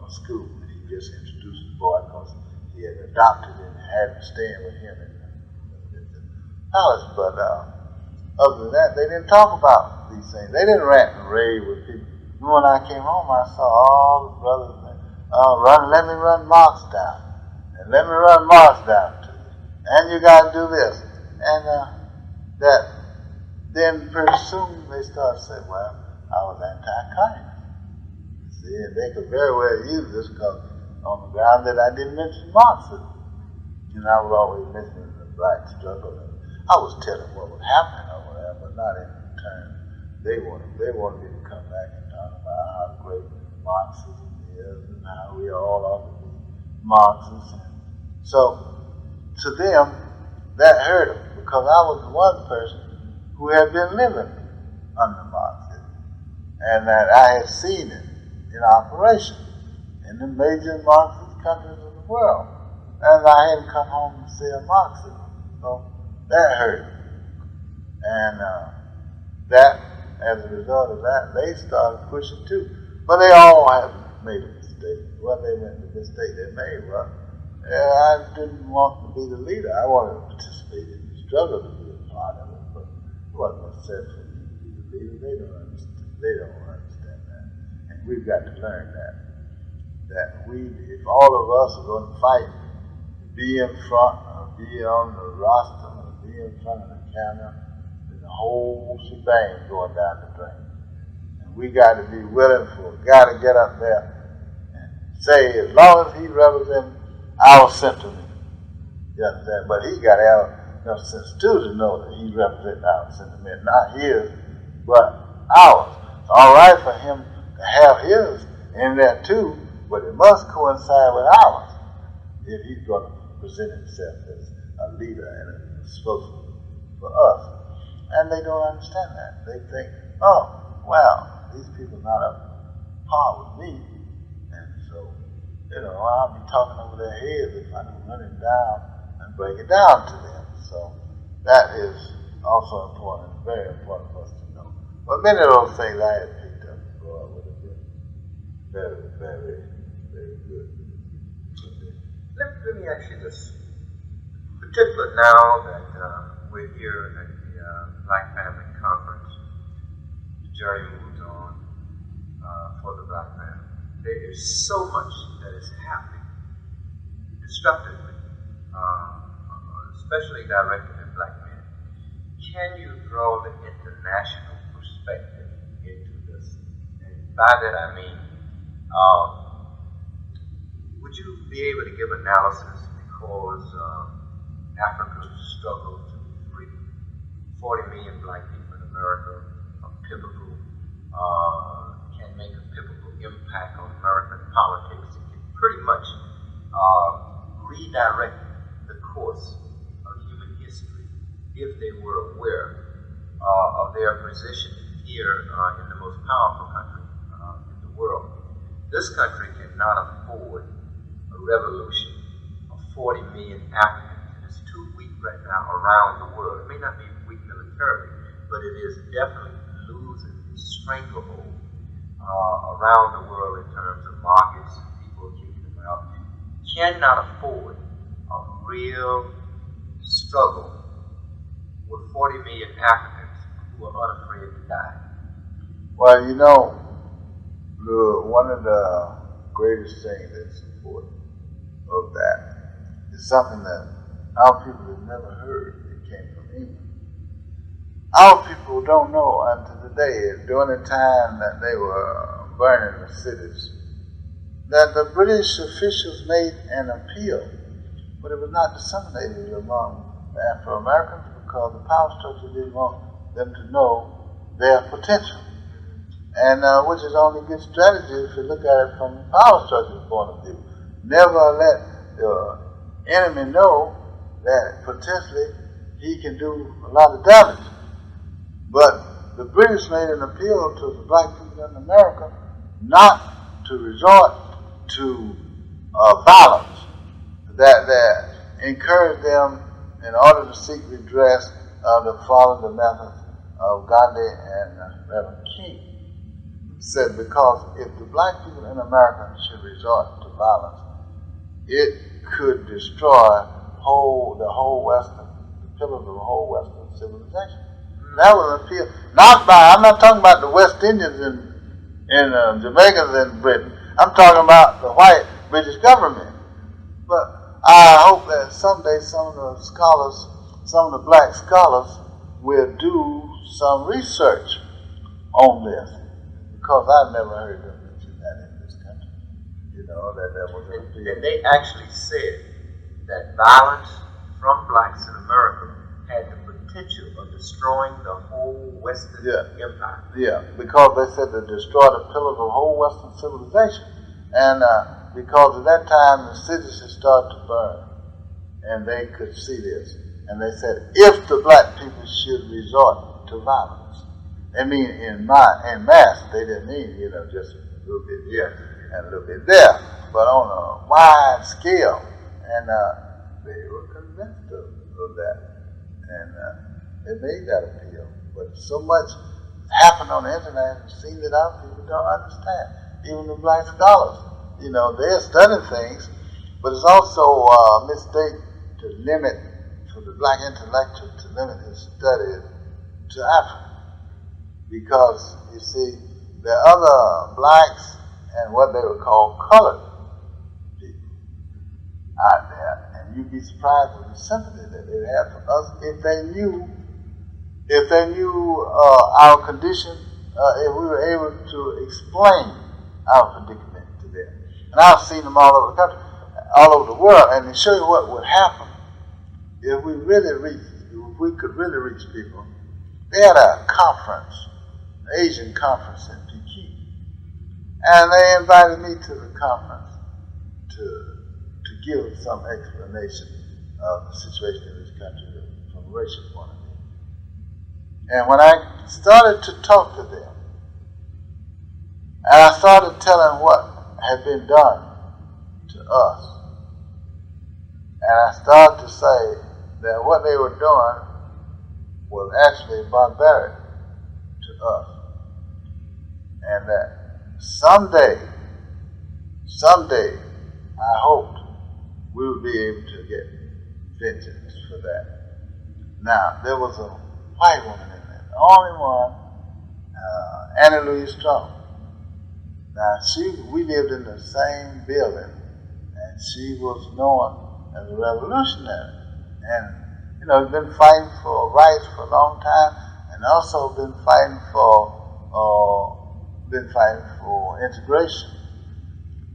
a school. And he just introduced the boy because he had adopted him and had him staying with him in the palace. But other than that, they didn't talk about these things. They didn't rant and rave with people. When I came home, I saw all the brothers let me run Marx down. And let me run Marx down to you. And you got to do this. And then pretty soon they started saying, well, I was anti-communist. See, and they could very well use this because on the ground that I didn't mention Marxism. And I was always mentioning the black struggle. And I was telling what was happening over there, but not in return. They wanted me to come back and talk about how great Marxism is and how we all ought to be Marxists. And so to them, that hurt them because I was the one person who had been living under Marxism and that I had seen it in operation in the major Marxist countries of the world. And I hadn't come home to sell Marxism. So that hurt. And that, as a result of that, they started pushing too. But they all have made a mistake. What they made the mistake they made was, I didn't want to be the leader. I wanted to participate in the struggle to be a part of it, but it wasn't necessary for me to be the leader. They don't understand that. And we've got to learn that. That if all of us are going to fight, be in front, or be on the roster, or be in front of the camera, then the whole shebang going down the drain. And we got to be willing for a guy to get up there and say, as long as he represents our sentiment, you understand? But he got to have enough sense too to know that he represents our sentiment, not his, but ours. It's all right for him to have his in there too, but it must coincide with ours if he's going to present himself as a leader and a spokesman for us. And they don't understand that. They think, oh, well, these people are not up par with me, and so I'll be talking over their heads if I don't run it down and break it down to them. So that is also important, very important for us to know. But many of those things I had picked up before would have been very, very, very good. Let me ask you this. Particularly now that we're here at the Black Family Conference, the journey moves on for the Black family. There is so much that is happening destructively, especially directed at Black men. Can you draw the international perspective into this? And by that I mean, would you be able to give analysis because Africa's struggle to be free? 40 million Black people in America are pivotal, can make a pivotal impact on American politics. It can pretty much redirect the course of human history if they were aware of their position here in the most powerful country in the world. This country cannot afford a revolution of 40 million Africans. It is too weak right now around the world. It may not be weak militarily, but it is definitely losing its stranglehold around the world in terms of markets, people kicking them out. Cannot afford a real struggle with 40 million Africans who are unafraid to die. Well, one of the greatest things that's important of that is something that our people have never heard. It came from England. Our people don't know until today, during the time that they were burning the cities, that the British officials made an appeal, but it was not disseminated among the Afro-Americans because the power structure didn't want them to know their potential. And which is only a good strategy if you look at it from the power structure's point of view. Never let the enemy know that potentially he can do a lot of damage. But the British made an appeal to the Black people in America not to resort to violence, that encouraged them in order to seek redress to follow the methods of Gandhi and Reverend King. Said because if the Black people in America should resort to violence, it could destroy the pillars of the whole Western civilization. That was an appeal, I'm not talking about the West Indians and Jamaicans in Britain. I'm talking about the white British government. But I hope that someday some of the Black scholars will do some research on this. Because I've never heard them mention that in this country. That was an appeal. And they actually said that violence from Blacks in America had the potential of destroying the whole Western empire. Yeah, because they said to destroy the pillars of the whole Western civilization. And because at that time the cities had started to burn, and they could see this. And they said, if the Black people should resort to violence, they mean in mass, they didn't mean, just a little bit here and a little bit there, but on a wide scale. And they were convinced of that. And they made that appeal. But so much happened on the internet and seen that our people don't understand. Even the Black scholars, they're studying things, but it's also a mistake to limit, for the Black intellectual to limit his studies to Africa. Because, you see, the other Blacks and what they would call colored people out there, and you'd be surprised at the sympathy that they have for us if they knew our condition, if we were able to explain our predicament to them. And I've seen them all over the country, all over the world, and to show you what would happen if we could really reach people. They had a conference, an Asian conference in Peking, and they invited me to the conference to give some explanation of the situation in this country from a racial point of view. And when I started to talk to them, and I started telling what had been done to us. And I started to say that what they were doing was actually barbaric to us. And that someday, I hoped we would be able to get vengeance for that. Now, there was a white woman in there, the only one, Annie Louise Strong. Now, we lived in the same building, and she was known as a revolutionary. And, been fighting for rights for a long time, and also been fighting for integration.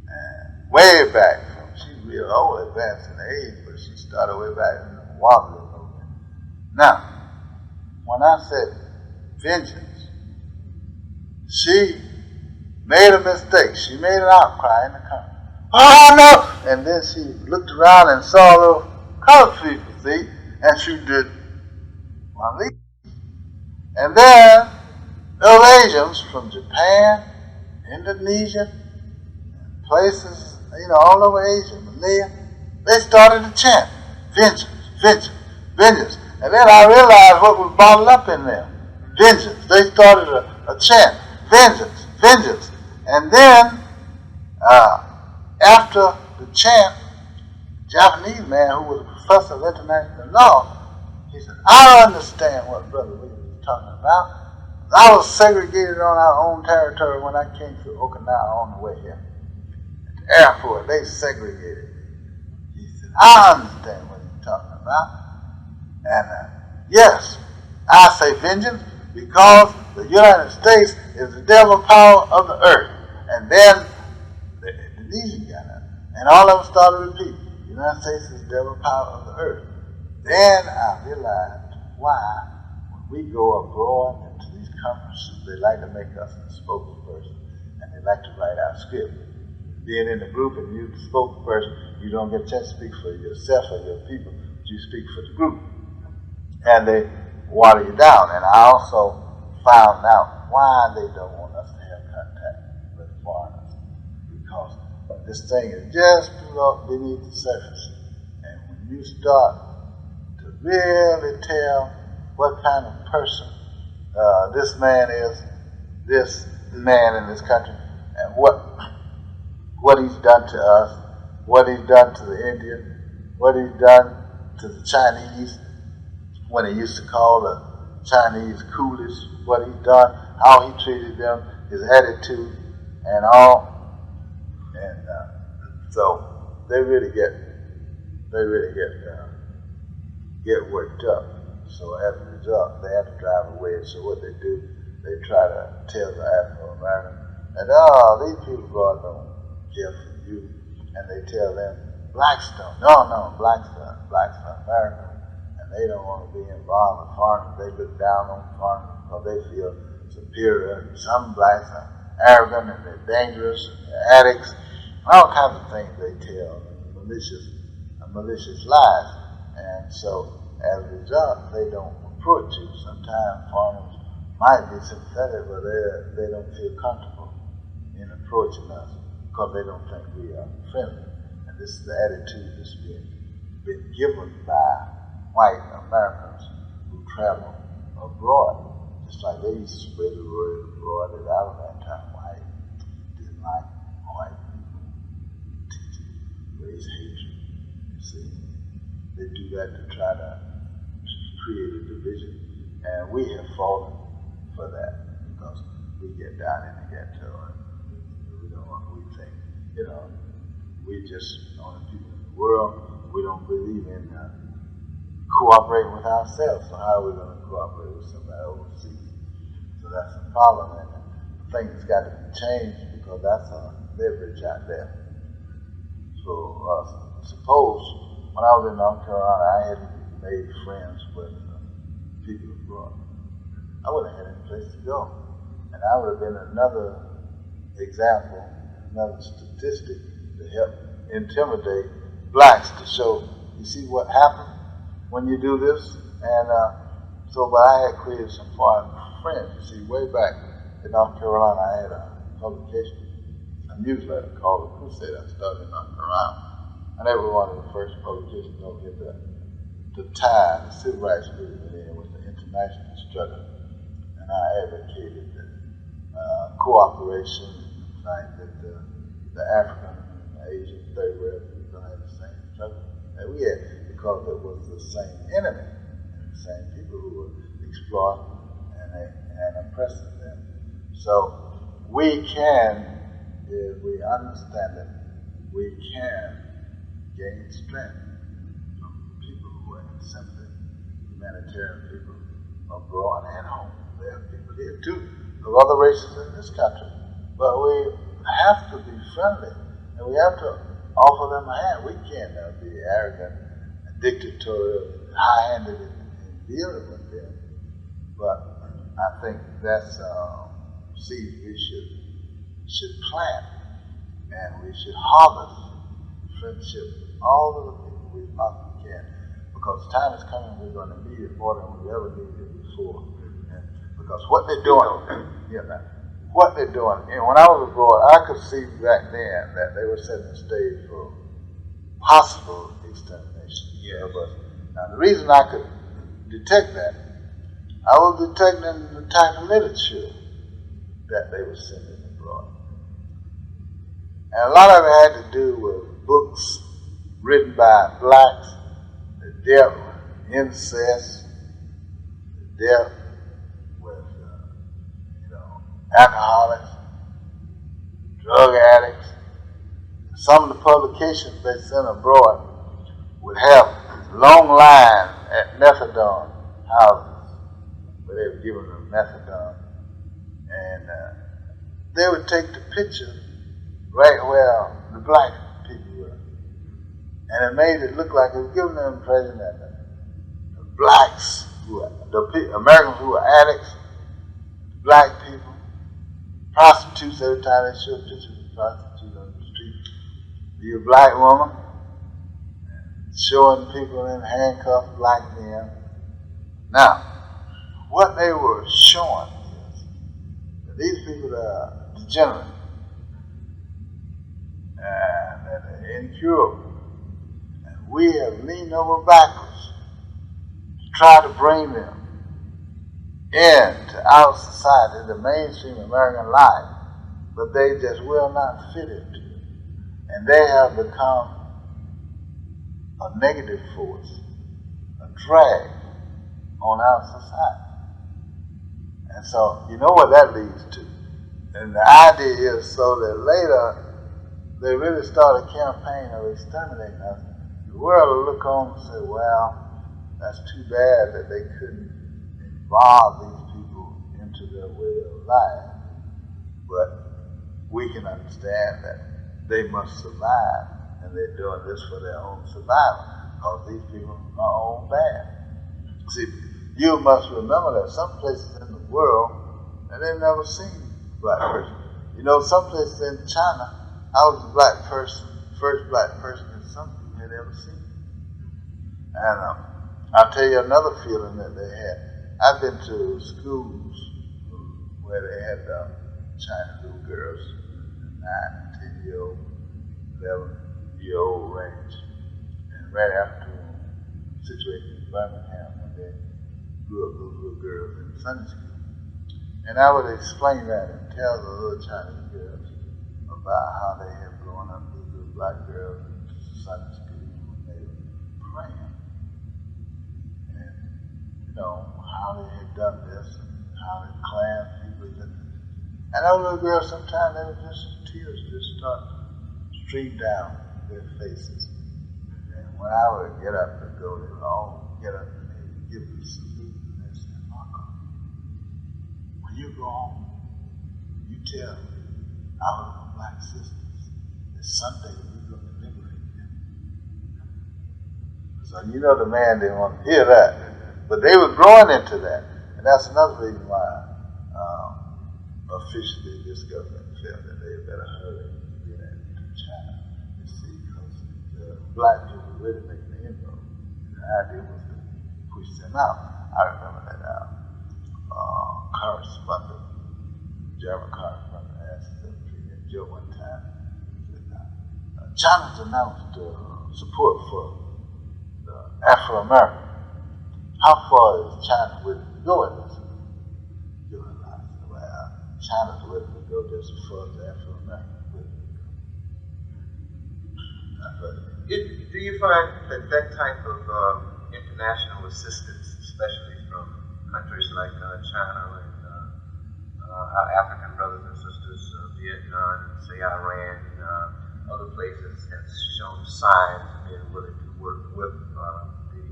And way back she's real old, advanced in age, but she started way back in the wobbly movement. Now, when I said vengeance, she made a mistake. She made an outcry in the country. Oh no! And then she looked around and saw those colored people, see, and she did one leap. And then those Asians from Japan, Indonesia, places, all over Asia, Malaya, they started to chant, vengeance, vengeance, vengeance. And then I realized what was bottled up in them, vengeance. They started a chant, vengeance, vengeance. And then, after the chant, a Japanese man who was a professor of international law, he said, I don't understand what Brother William is talking about. I was segregated on our own territory when I came to Okinawa on the way here. At the airport, they segregated me. He said, I understand what he's talking about. And yes, I say vengeance because the United States is the devil power of the earth. And then the Indonesian got up, and all of them started to repeat, the United States is the devil power of the earth. Then I realized why when we go abroad into these conferences, they like to make us the spokesperson, and they like to write our script. Being in a group and you're the spokesperson, you don't get a chance to speak for yourself or your people, but you speak for the group. And they water you down. And I also found out why they don't want us to have contact with foreigners. Because this thing is just beneath the surface. And when you start to really tell what kind of person this man is, this man in this country, and what he's done to us, what he's done to the Indian, what he's done to the Chinese, when he used to call the Chinese coolish, what he's done, how he treated them, his attitude, and all. And so they really get worked up. So as a result, they have to drive away. So what they do, they try to tell the Afro-American that, these people God don't care for you. And they tell them, blacks don't. No, blacks are American. And they don't want to be involved with foreigners. They look down on foreigners because they feel superior. Some blacks are arrogant and they're dangerous and they're addicts. All kinds of things they tell, malicious lies. And so as a result, they don't approach you. Sometimes foreigners might be sympathetic, but they don't feel comfortable in approaching us because they don't think we are friendly. And this is the attitude that's been given by white Americans who travel abroad. Just like they used to spread the word abroad that I was anti-white, didn't like white people, raise hatred. You see, they do that to try to create a division, and we have fallen for that because we get down in the ghetto and we think, we just the only people in the world. We don't believe in cooperating with ourselves. So how are we going to cooperate with somebody overseas? So that's a problem, and I think it's got to be changed because that's a leverage out there. So suppose when I was in North Carolina, I had made friends with people abroad. I wouldn't have had any place to go. And I would have been another example, another statistic to help intimidate blacks to show, you see what happened when you do this? And but I had created some foreign friends. You see, way back in North Carolina, I had a publication, a newsletter called The Crusade. I started knocking around. And they were one of the first publications over here to tie the civil rights movement in with the international struggle. And I advocated cooperation, and the fact that the African and the Asian third world people had the same struggle that we had, because it was the same enemy and the same people who were exploiting and oppressing them. So we can, if we understand it, we can gain strength from people who are in sympathy, humanitarian people abroad and home. There are people here too, of other races in this country. But we have to be friendly, and we have to offer them a hand. We can't be arrogant and dictatorial and high-handed in dealing with them. But I think that's seeds we should plant, and we should harvest friendship with all of the people we possibly can, because time is coming we're going to need it more than we've ever needed it before. And because what they're doing, what they're doing, and when I was abroad, I could see back then that they were setting the stage for possible extermination of us. Now, the reason I could detect that, I was detecting the type of literature that they were sending abroad. And a lot of it had to do with books written by blacks that dealt with incest, that dealt with, alcoholics, drug addicts. Some of the publications they sent abroad would have long lines at methadone houses where they were giving them methadone. And they would take the picture right where the black people were. And it made it look like it was giving the impression that the blacks, the Americans who were addicts, black people, prostitutes, every time they showed pictures of prostitutes on the street, be a black woman, showing people in handcuffs, black men. Now, what they were showing is that these people are degenerate, and that they're incurable. And we have leaned over backwards to try to bring them into our society, the mainstream American life, but they just will not fit into it. And they have become a negative force, a drag on our society. And so, you know what that leads to. And the idea is so that later they really start a campaign of exterminating us. The world will look on and say, well, that's too bad that they couldn't involve these people into their way of life. But we can understand that they must survive, and they're doing this for their own survival, because these people are all bad. See, you must remember that some places in the world, and they've never seen a black person. You know, some places in China, I was the first black person that some people had ever seen. And I'll tell you another feeling that they had. I've been to schools where they had Chinese little girls, 9, 10-year-old, 11-year-old range. And right after the situation in Birmingham, when they grew up those little girls in Sunday school. And I would explain that and tell the little Chinese girls about how they had grown up with little black girls in Sunday school when they were praying. And, how they had done this and how the Klan people did this. And those little girls, sometimes they would tears just start stream down their faces. And when I would get up and go, they would all get up and they would give me a salute and they said, Uncle, when you go home, you tell our little black sisters that someday we're going to liberate them. So the man didn't want to hear that. But they were growing into that. And that's another reason why officially this government felt that they better hurry to get into China. You see, because the black people were really making the inroad. And the idea was to push them out. I remember that correspondent, German correspondent, asked the premier joke one time. China's announced support for Afro-American. How far is China willing to go in this? Well, China's willing to go just as far as Afro-American is willing to go. Do you find that that type of international assistance, especially from countries like China and our African brothers and sisters, Vietnam, say Iran, and other places, has shown signs of being willing to work with the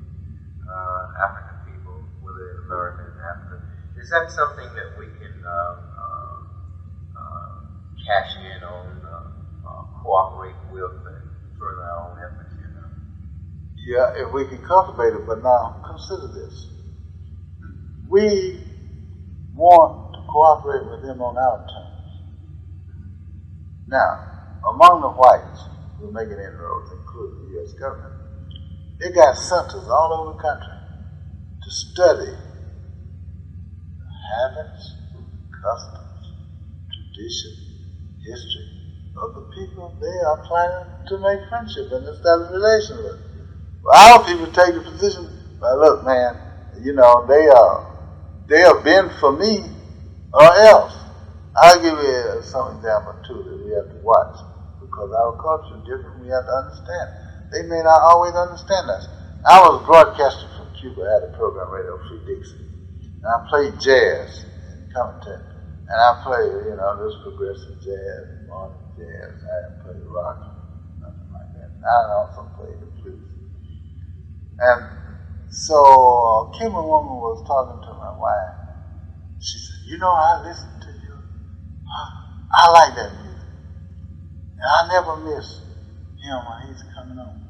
African people, whether in America and Africa? Is that something that we can cash in on, cooperate with, and further our own efforts? Yeah, if we can cultivate it, but now consider this. We want to cooperate with them on our terms. Now, among the whites who are making inroads, including the U.S. government, they got centers all over the country to study the habits, customs, traditions, history of the people they are planning to make friendship and establish relations with. Well, our people take the position, well, look, man, you know, they are bent for me or else. I'll give you some example too that we have to watch, because our culture is different. We have to understand. They may not always understand us. I was broadcasting from Cuba. I had a program, Radio Free Dixie, and I played jazz and commentary. And I played, you know, this progressive jazz, modern jazz. I didn't play rock, nothing like that. I also played the blues. And so a Cuban woman was talking to my wife. She said, you know, I listen to you. I like that music. And I never miss him when he's coming on.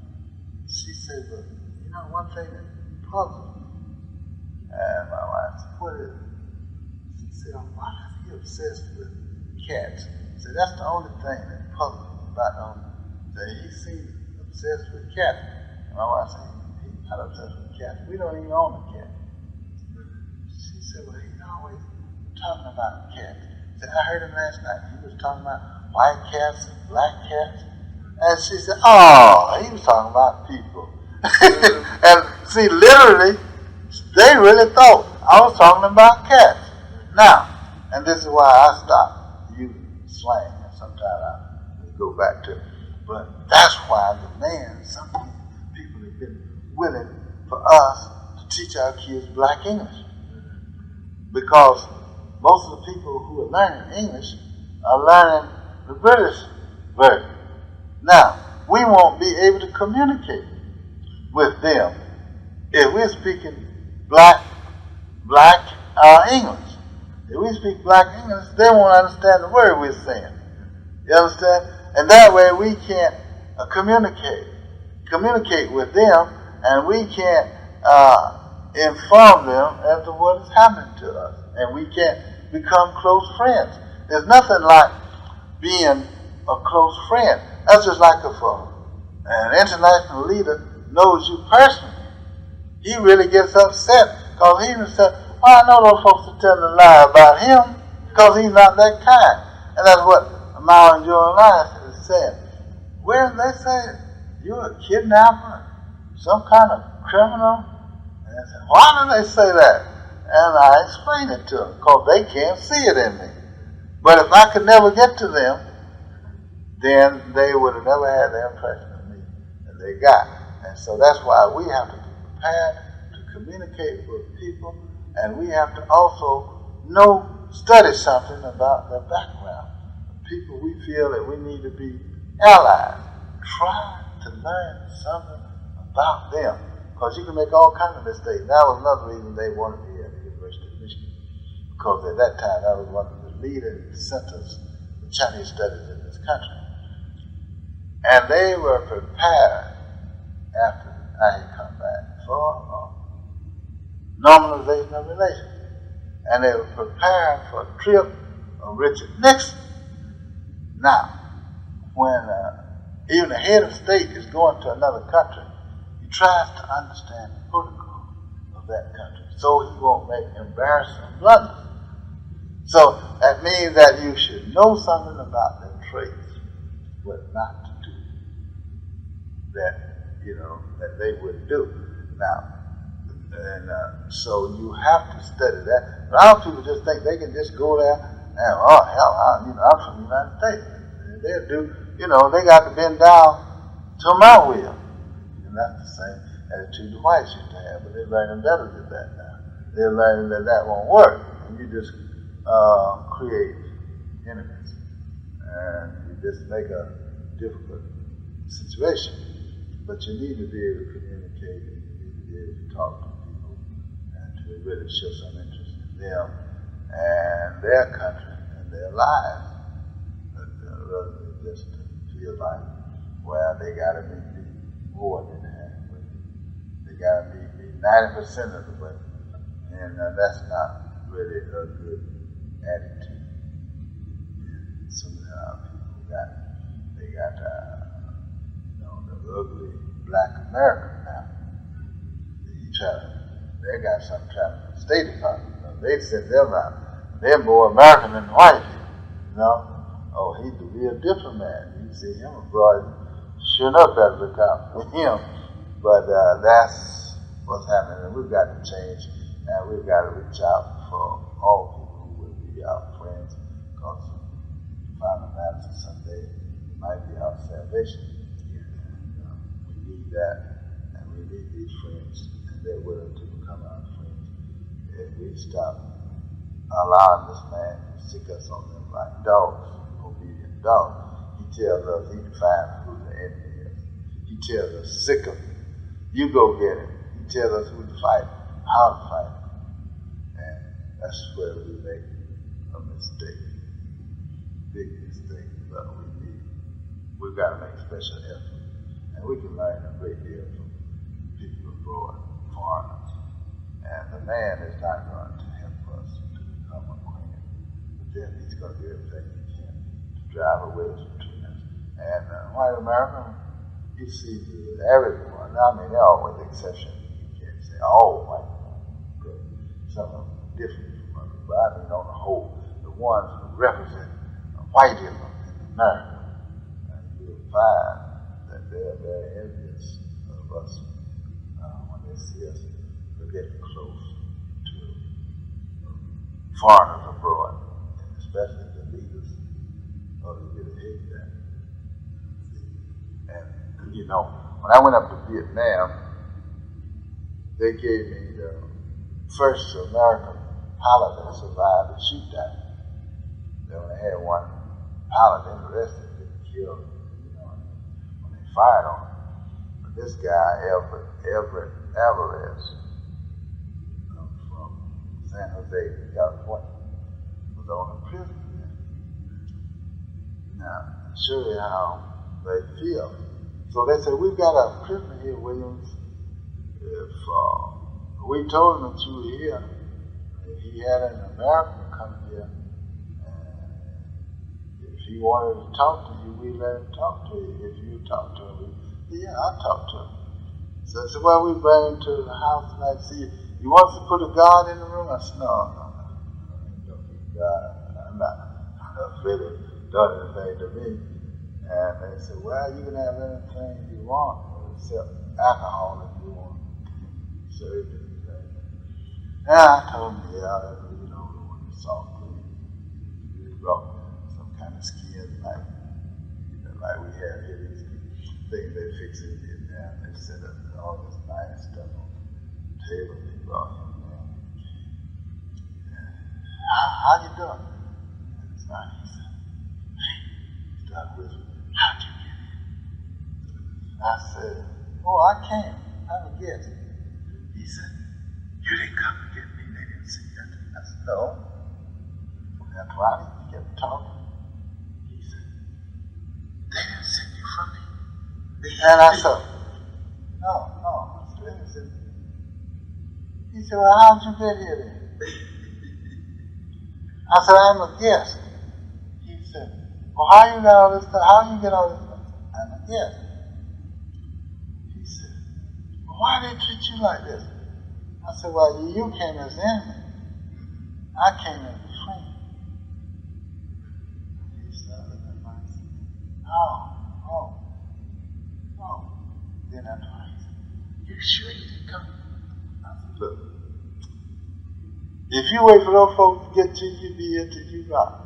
She said, but you know, one thing that puzzles me. And my wife said, what is it? She said, why is he obsessed with cats? I said, that's the only thing that puzzles me about him. That he seems obsessed with cats. And my wife said, he's not obsessed with cats. We don't even own a cat. She said, well, he's always talking about cats. I said, I heard him last night. He was talking about white cats and black cats. And she said, oh, he was talking about people. And see, literally, they really thought I was talking about cats. Now, and this is why I stopped using slang, and sometimes I go back to it. But that's why the man, some people have been willing for us to teach our kids black English. Because most of the people who are learning English are learning the British version. Now, we won't be able to communicate with them if we're speaking black English. If we speak black English, they won't understand the word we're saying. You understand? And that way we can't communicate with them, and we can't inform them as to what is happening to us. And we can't become close friends. There's nothing like being a close friend. That's just like if an international leader knows you personally. He really gets upset because he said, oh, I know those folks are telling a lie about him because he's not that kind. And that's what Mao and Joe Elias is saying. Well, they say, you're a kidnapper, some kind of criminal. And I said, why do they say that? And I explained it to them because they can't see it in me. But if I could never get to them, then they would have never had the impression of me that they got. And so that's why we have to be prepared to communicate with people, and we have to also study something about their background. People we feel that we need to be allies. Try to learn something about them, because you can make all kinds of mistakes. That was another reason they wanted me at the University of Michigan, because at that time I was one of the leading centers of Chinese studies in this country. And they were prepared after I had come back for normalization of relations. And they were prepared for a trip of Richard Nixon. Now, when even the head of state is going to another country, he tries to understand the protocol of that country so he won't make embarrassing blunders. So that means that you should know something about their traits, what not to do that, that they would do. Now, and so you have to study that. A lot of people just think they can just go there and, oh, hell, I'm from the United States. They'll do, they got to bend down to my will. And that's the same attitude the whites used to have, but they're learning better than that now. They're learning that that won't work. And you just create enemies. And you just make a difficult situation. But you need to be able to communicate, and you need to be able to talk to people, and to really show some interest in them and their country and their lives. But rather than just feel like, well, they got to meet me more than halfway. They got to meet me 90% of the way. And that's not really a good attitude. And somehow people got the ugly black American now. They got some trying to State Department. They send them out. They're more American than white people, Oh, he's the real diplomat. You see him abroad, sure enough better look out for him. But that's what's happening, and we've got to change, and we've got to reach out for all people who will be our friends, because final answer someday might be our salvation. We need that, and we need these friends, and they're willing to become our friends. If we stop allowing this man to sick us on them like dogs, obedient dogs, he tells us he defines who the enemy is. He tells us, sick of him. You go get him. He tells us who to fight, how to fight. And that's where we make a mistake. Big mistake, but we've got to make special effort. And we can learn a great deal from people abroad, foreigners. And the man is not going to help us to become acquainted. But then he's going to do everything he can to drive away between us. And white American, you see the average one. I mean, there are always exceptions. You can't say all white people. Some of them different from others. But I mean, on the whole, the ones who represent whiteism in America, and you'll find that they're very envious of us when they see us getting close to foreigners abroad, and especially the leaders of the really hate that. And when I went up to Vietnam, they gave me the first American pilot that survived the shoot down. They only had one pilot, and the rest of them getting killed, when they fired on him. But this guy, Everett Alvarez, from San Jose, California, was on a prison there. Now, show you how they feel. So they said, we've got a prisoner here, Williams. If we told him that you were here, if he had an American come here, if he wanted to talk to you, we let him talk to you. If you talk to him, yeah, I'll talk to him. So I said, well, we bring him to the house and I see, you want us to put a guard in the room? I said, no, don't be a guard. I'm not really done anything to me. And they said, well, you can have anything you want except alcohol if you want served anything. And I told them, yeah, the one that's soft cream. We brought some kind of skin like we have here, these things they fix in Vietnam. They set up all this nice stuff on the table. They brought him there. How you doing? And it's not, he said, hey, he started whispering. How'd you get in? I said, oh, I came. I'm a guest. He said, you didn't come to get me. They didn't send you. I said, no. That's why he kept talking. He said, they didn't send you from me. And I said, no. I said, they didn't send you. He said, well, how'd you get here then? I said, I'm a guest. He said, well, how you got all this stuff? How you get all this stuff? I'm a guest. He said, well, why they treat you like this? I said, well, you came as enemy. I came as a friend. He said, look at my son. sure he didn't come? I said, look, if you wait for those folks to get to you, you'll be here till you drop.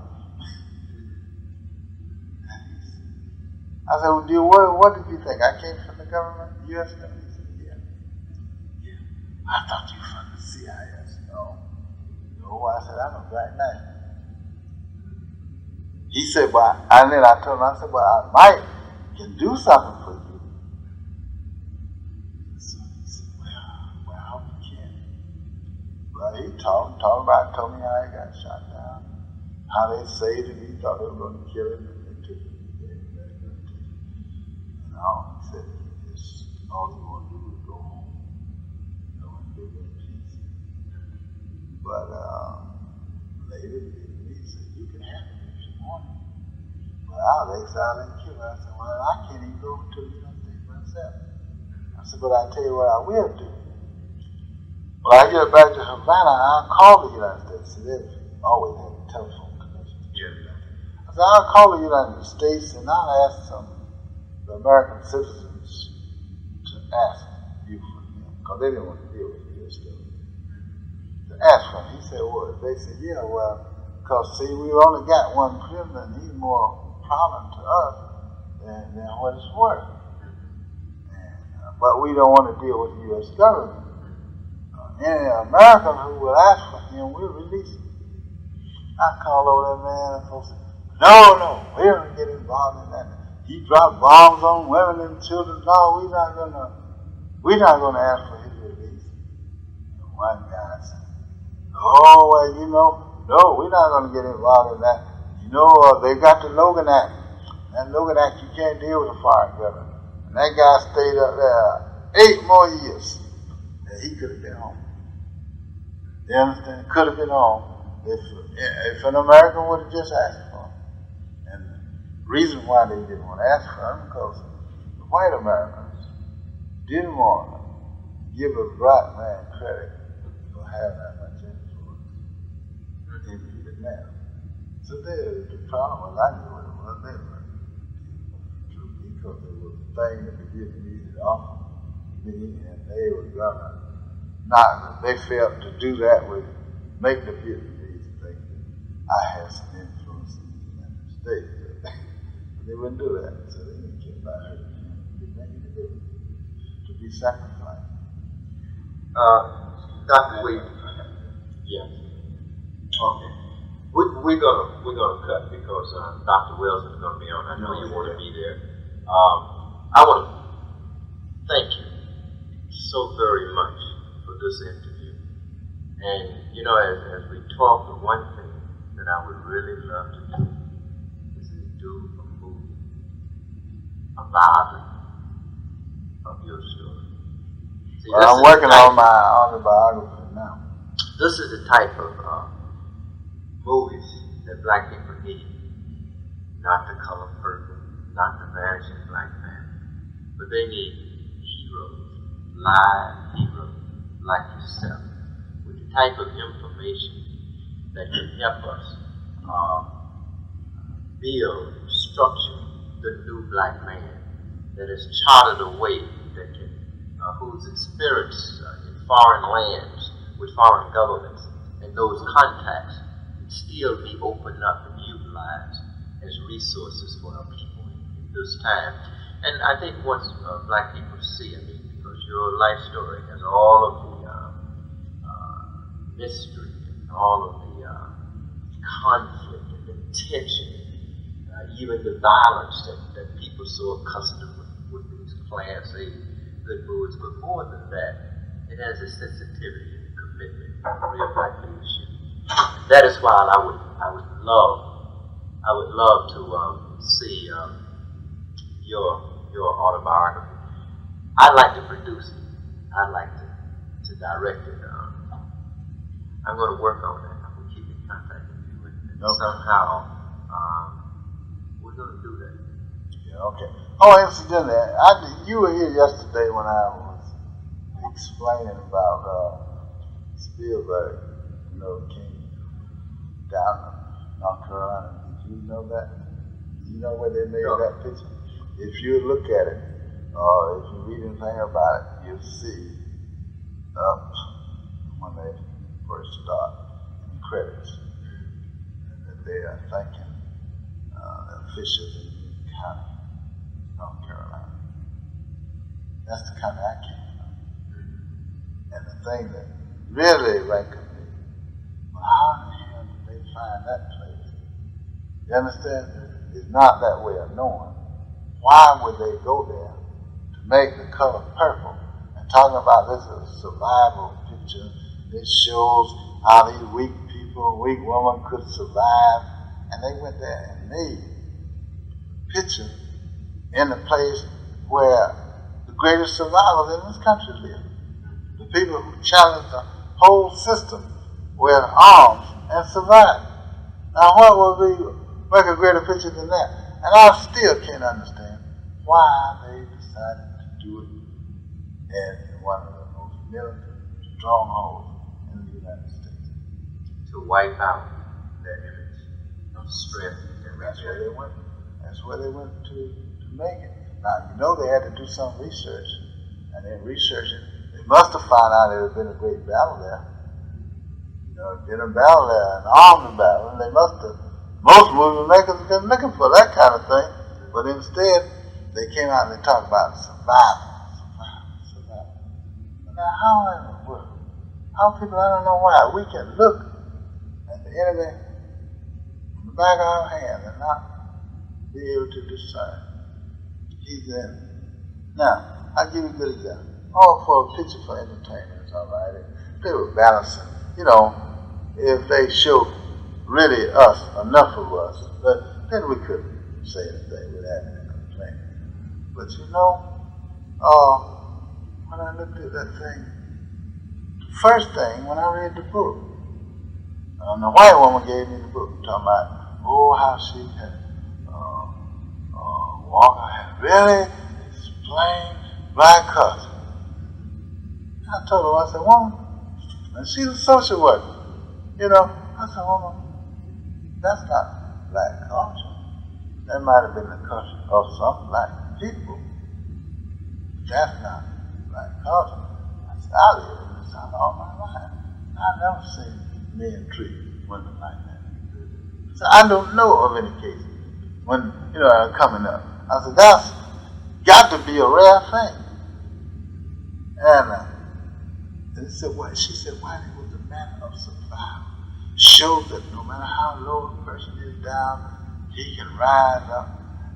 I said, well, dear, what did you think? I came from the government, U.S. government? He said, yeah. I thought you were from the CIS. No, I said, I'm a black man. He said, and then I told him, I said, I might can do something for you. So he said, well, I hope you can. Well, he told me how he got shot down, how they saved him. He thought they were going to kill him, and they took him. And all he said, all he wanted to do was go home, and live in peace. But later, he said, you can have it if you want it. But I was exiled and killed. I said, well, I can't even go to the United States myself. I said, but I'll tell you what I will do. When I get back to Havana, I'll call the United States. See, they always have a telephone connection. I said, I'll call the United States and I'll ask the American citizens to ask you for him. Because they didn't want to deal with this stuff. To ask for him. He said, well, they said, yeah, well, because see, we only got one prisoner and he's more problem to us than what it's worth. But we don't want to deal with the U.S. government. Any American who will ask for him, we'll release him. I called over that man and folks said, no, we don't get involved in that. He dropped bombs on women and children. No, we're not gonna ask for his release. And one guy said, oh, well, no, we're not gonna get involved in that. They got the Logan Act. That Logan Act, you can't deal with a foreign government. And that guy stayed up there 8 more years. And he could have been home. You understand? Could have been home if an American would have just asked for him. And the reason why they didn't want to ask for him because the white Americans didn't want to give a black man credit for having that much influence in Vietnam. So the problem was, I knew what it was. They were because it was a thing that the Vietnamese had offered me, and they were gonna they failed to do that would make the Vietnamese think that I had some influence in the United States. But they wouldn't do that, so they didn't care about her. They didn't make it to be sacrificed. Dr. Wade. Yeah. Okay. We're gonna cut because Dr. Wilson is gonna be on. I know you want to be there. I want to thank you so very much for this interview. And as we talk, the one thing that I would really love to do is to do a movie, a biography of your story. See, well, I'm working on my autobiography now. This is the type of movies that black people need. Not the color purple, not the vanishing black man, but they need heroes, live heroes like yourself, with the type of information that can help us build, structure the new black man that has charted a way that can, whose experience in foreign lands with foreign governments and those contacts can still be opened up and utilized as resources for our people in this time. And I think once black people see, because your life story has all of the mystery and all of the conflict and the tension, even the violence that people so accustomed with these Class A good movies. But more than that, it has a sensitivity and a commitment to real black leadership. That is why I would love to see your autobiography. I'd like to produce it. I'd like to direct it. I'm going to work on that. I'm going to keep in contact with you, and somehow we're going to do that. Yeah, okay. Oh, incidentally, you were here yesterday when I was explaining about Spielberg, came down to North Carolina. Did you know that? You know where they made that picture? If you look at it, If you read anything about it, you'll see up when they first start in the credits, and that they are thanking the officials in Union County, North Carolina. That's the county I came from. And the thing that really rankled me, well, how in the hell did they find that place? You understand? It's not that way of knowing. Why would they go there to make the color purple and talking about this is a survival picture? It shows how these weak people, weak women could survive. And they went there and made a picture in the place where the greatest survivors in this country live. The people who challenged the whole system with arms and survived. Now what would be make a greater picture than that? And I still can't understand why they decided to do it in one of the most militant strongholds in the United States. To wipe out that image of strength and That's where they went. That's where they went to make it. Now you know they had to do some research, and in researching, they must have found out there had been a great battle there. You know, been a battle there, an armed battle, and they must have. Most movie makers have been looking for that kind of thing, but instead they came out and they talked about survival. Now how in the world? How people, I don't know why, we can look at the enemy in the back of our hand and not be able to discern. He's in. Now, I'll give you a good example. All for a picture for entertainment, all right. They were balancing, you know, if they showed really us, enough of us, but then we couldn't say anything without having a complaint. But you know, when I looked at that thing, the first thing, when I read the book, the white woman gave me the book, talking about, how she had, Walker had really explained black culture. I told her, I said, woman, and she's a social worker, you know, I said, woman, that's not black culture. That might have been the culture of some black people. But that's not black culture. I said, I live in the South all my life. I've never seen men treat women like that. So I don't know of any cases when, coming up. I said, that's got to be a rare thing. And she said, why it was a matter of survival. Show that no matter how low a person is down, he can rise up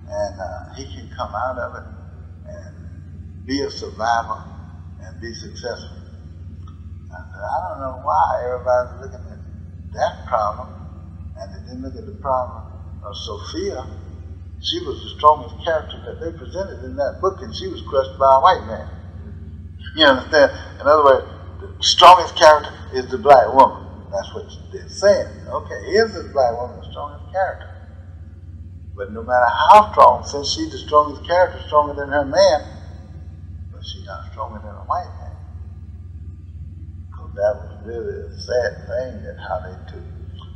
and he can come out of it and be a survivor and be successful. I said, I don't know why everybody's looking at that problem and they didn't look at the problem of Sophia. She was the strongest character that they presented in that book, and she was crushed by a white man. You understand? In other words, the strongest character is the black woman. That's what they're saying. Okay, is the black woman the strongest character? But no matter how strong, since she's the strongest character, stronger than her man, but she's not stronger than a white man. Because that was really a sad thing, that how they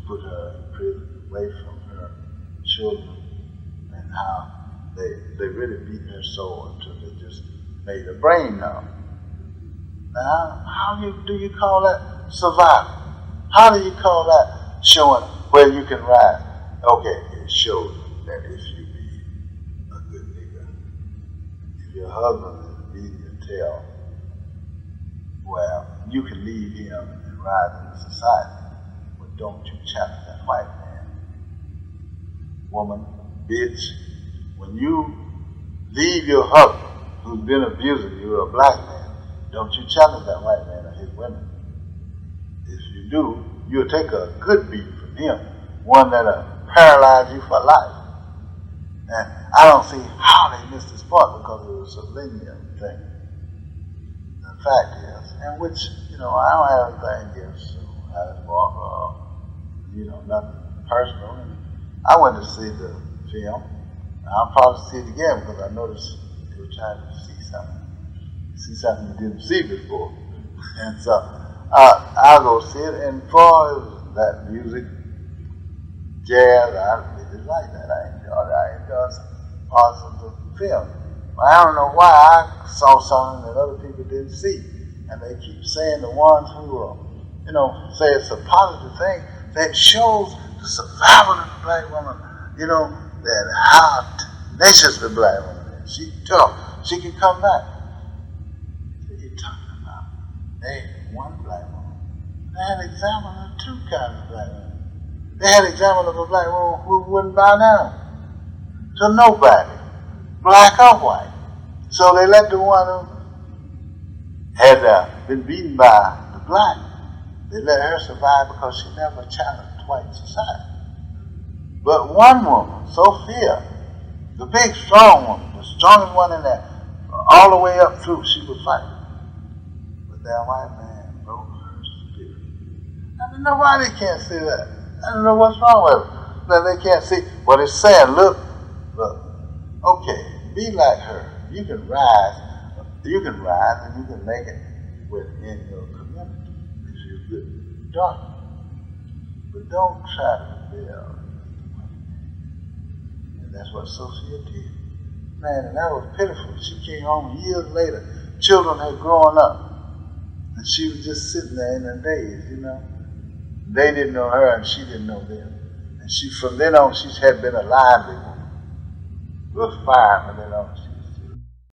put her in prison away from her children, and how they really beat her so until they just made her brain numb. Now, how do you call that survival? How do you call that showing where you can rise? Okay, it shows that if you be a good nigga, if your husband is beating your tail, well, you can leave him and rise in society, but don't you challenge that white man. Woman, bitch, when you leave your husband who's been abusing you, a black man, don't you challenge that white man or his women. If you do, you'll take a good beat from him, one that'll paralyze you for life. And I don't see how they missed this part, because it was a linear thing. The fact is, and which, I don't have anything against Alice Walker, nothing personal. And I went to see the film. I'll probably see it again, because I noticed they were trying to see something you didn't see before. And so I'll go see it, and for that music, jazz, I really like that. I enjoyed some parts of the film. I don't know why I saw something that other people didn't see. And they keep saying the ones who say it's a positive thing that shows the survival of the black woman, that how tenacious the black woman is. She tough. She can come back. What are you talking about? They ain't one black woman. They had examples of two kinds of black women. They had examples of a black woman who wouldn't bow down to nobody, black or white. So they let the one who had been beaten by the black, they let her survive because she never challenged white society. But one woman, Sophia, the big strong woman, the strongest one in there, all the way up through, she would fight. But that white man broke her spirit. I don't know why they can't see that. I don't know what's wrong with them. That they can't see what it's saying. Look, okay, be like her. You can rise and you can make it within your community if you're good daughter. But don't try to rebel. And that's what Sophia did. Man, and that was pitiful. She came home years later. Children had grown up. And she was just sitting there in her daze, They didn't know her and she didn't know them. And from then on, she had been a lively woman. With fire from then on.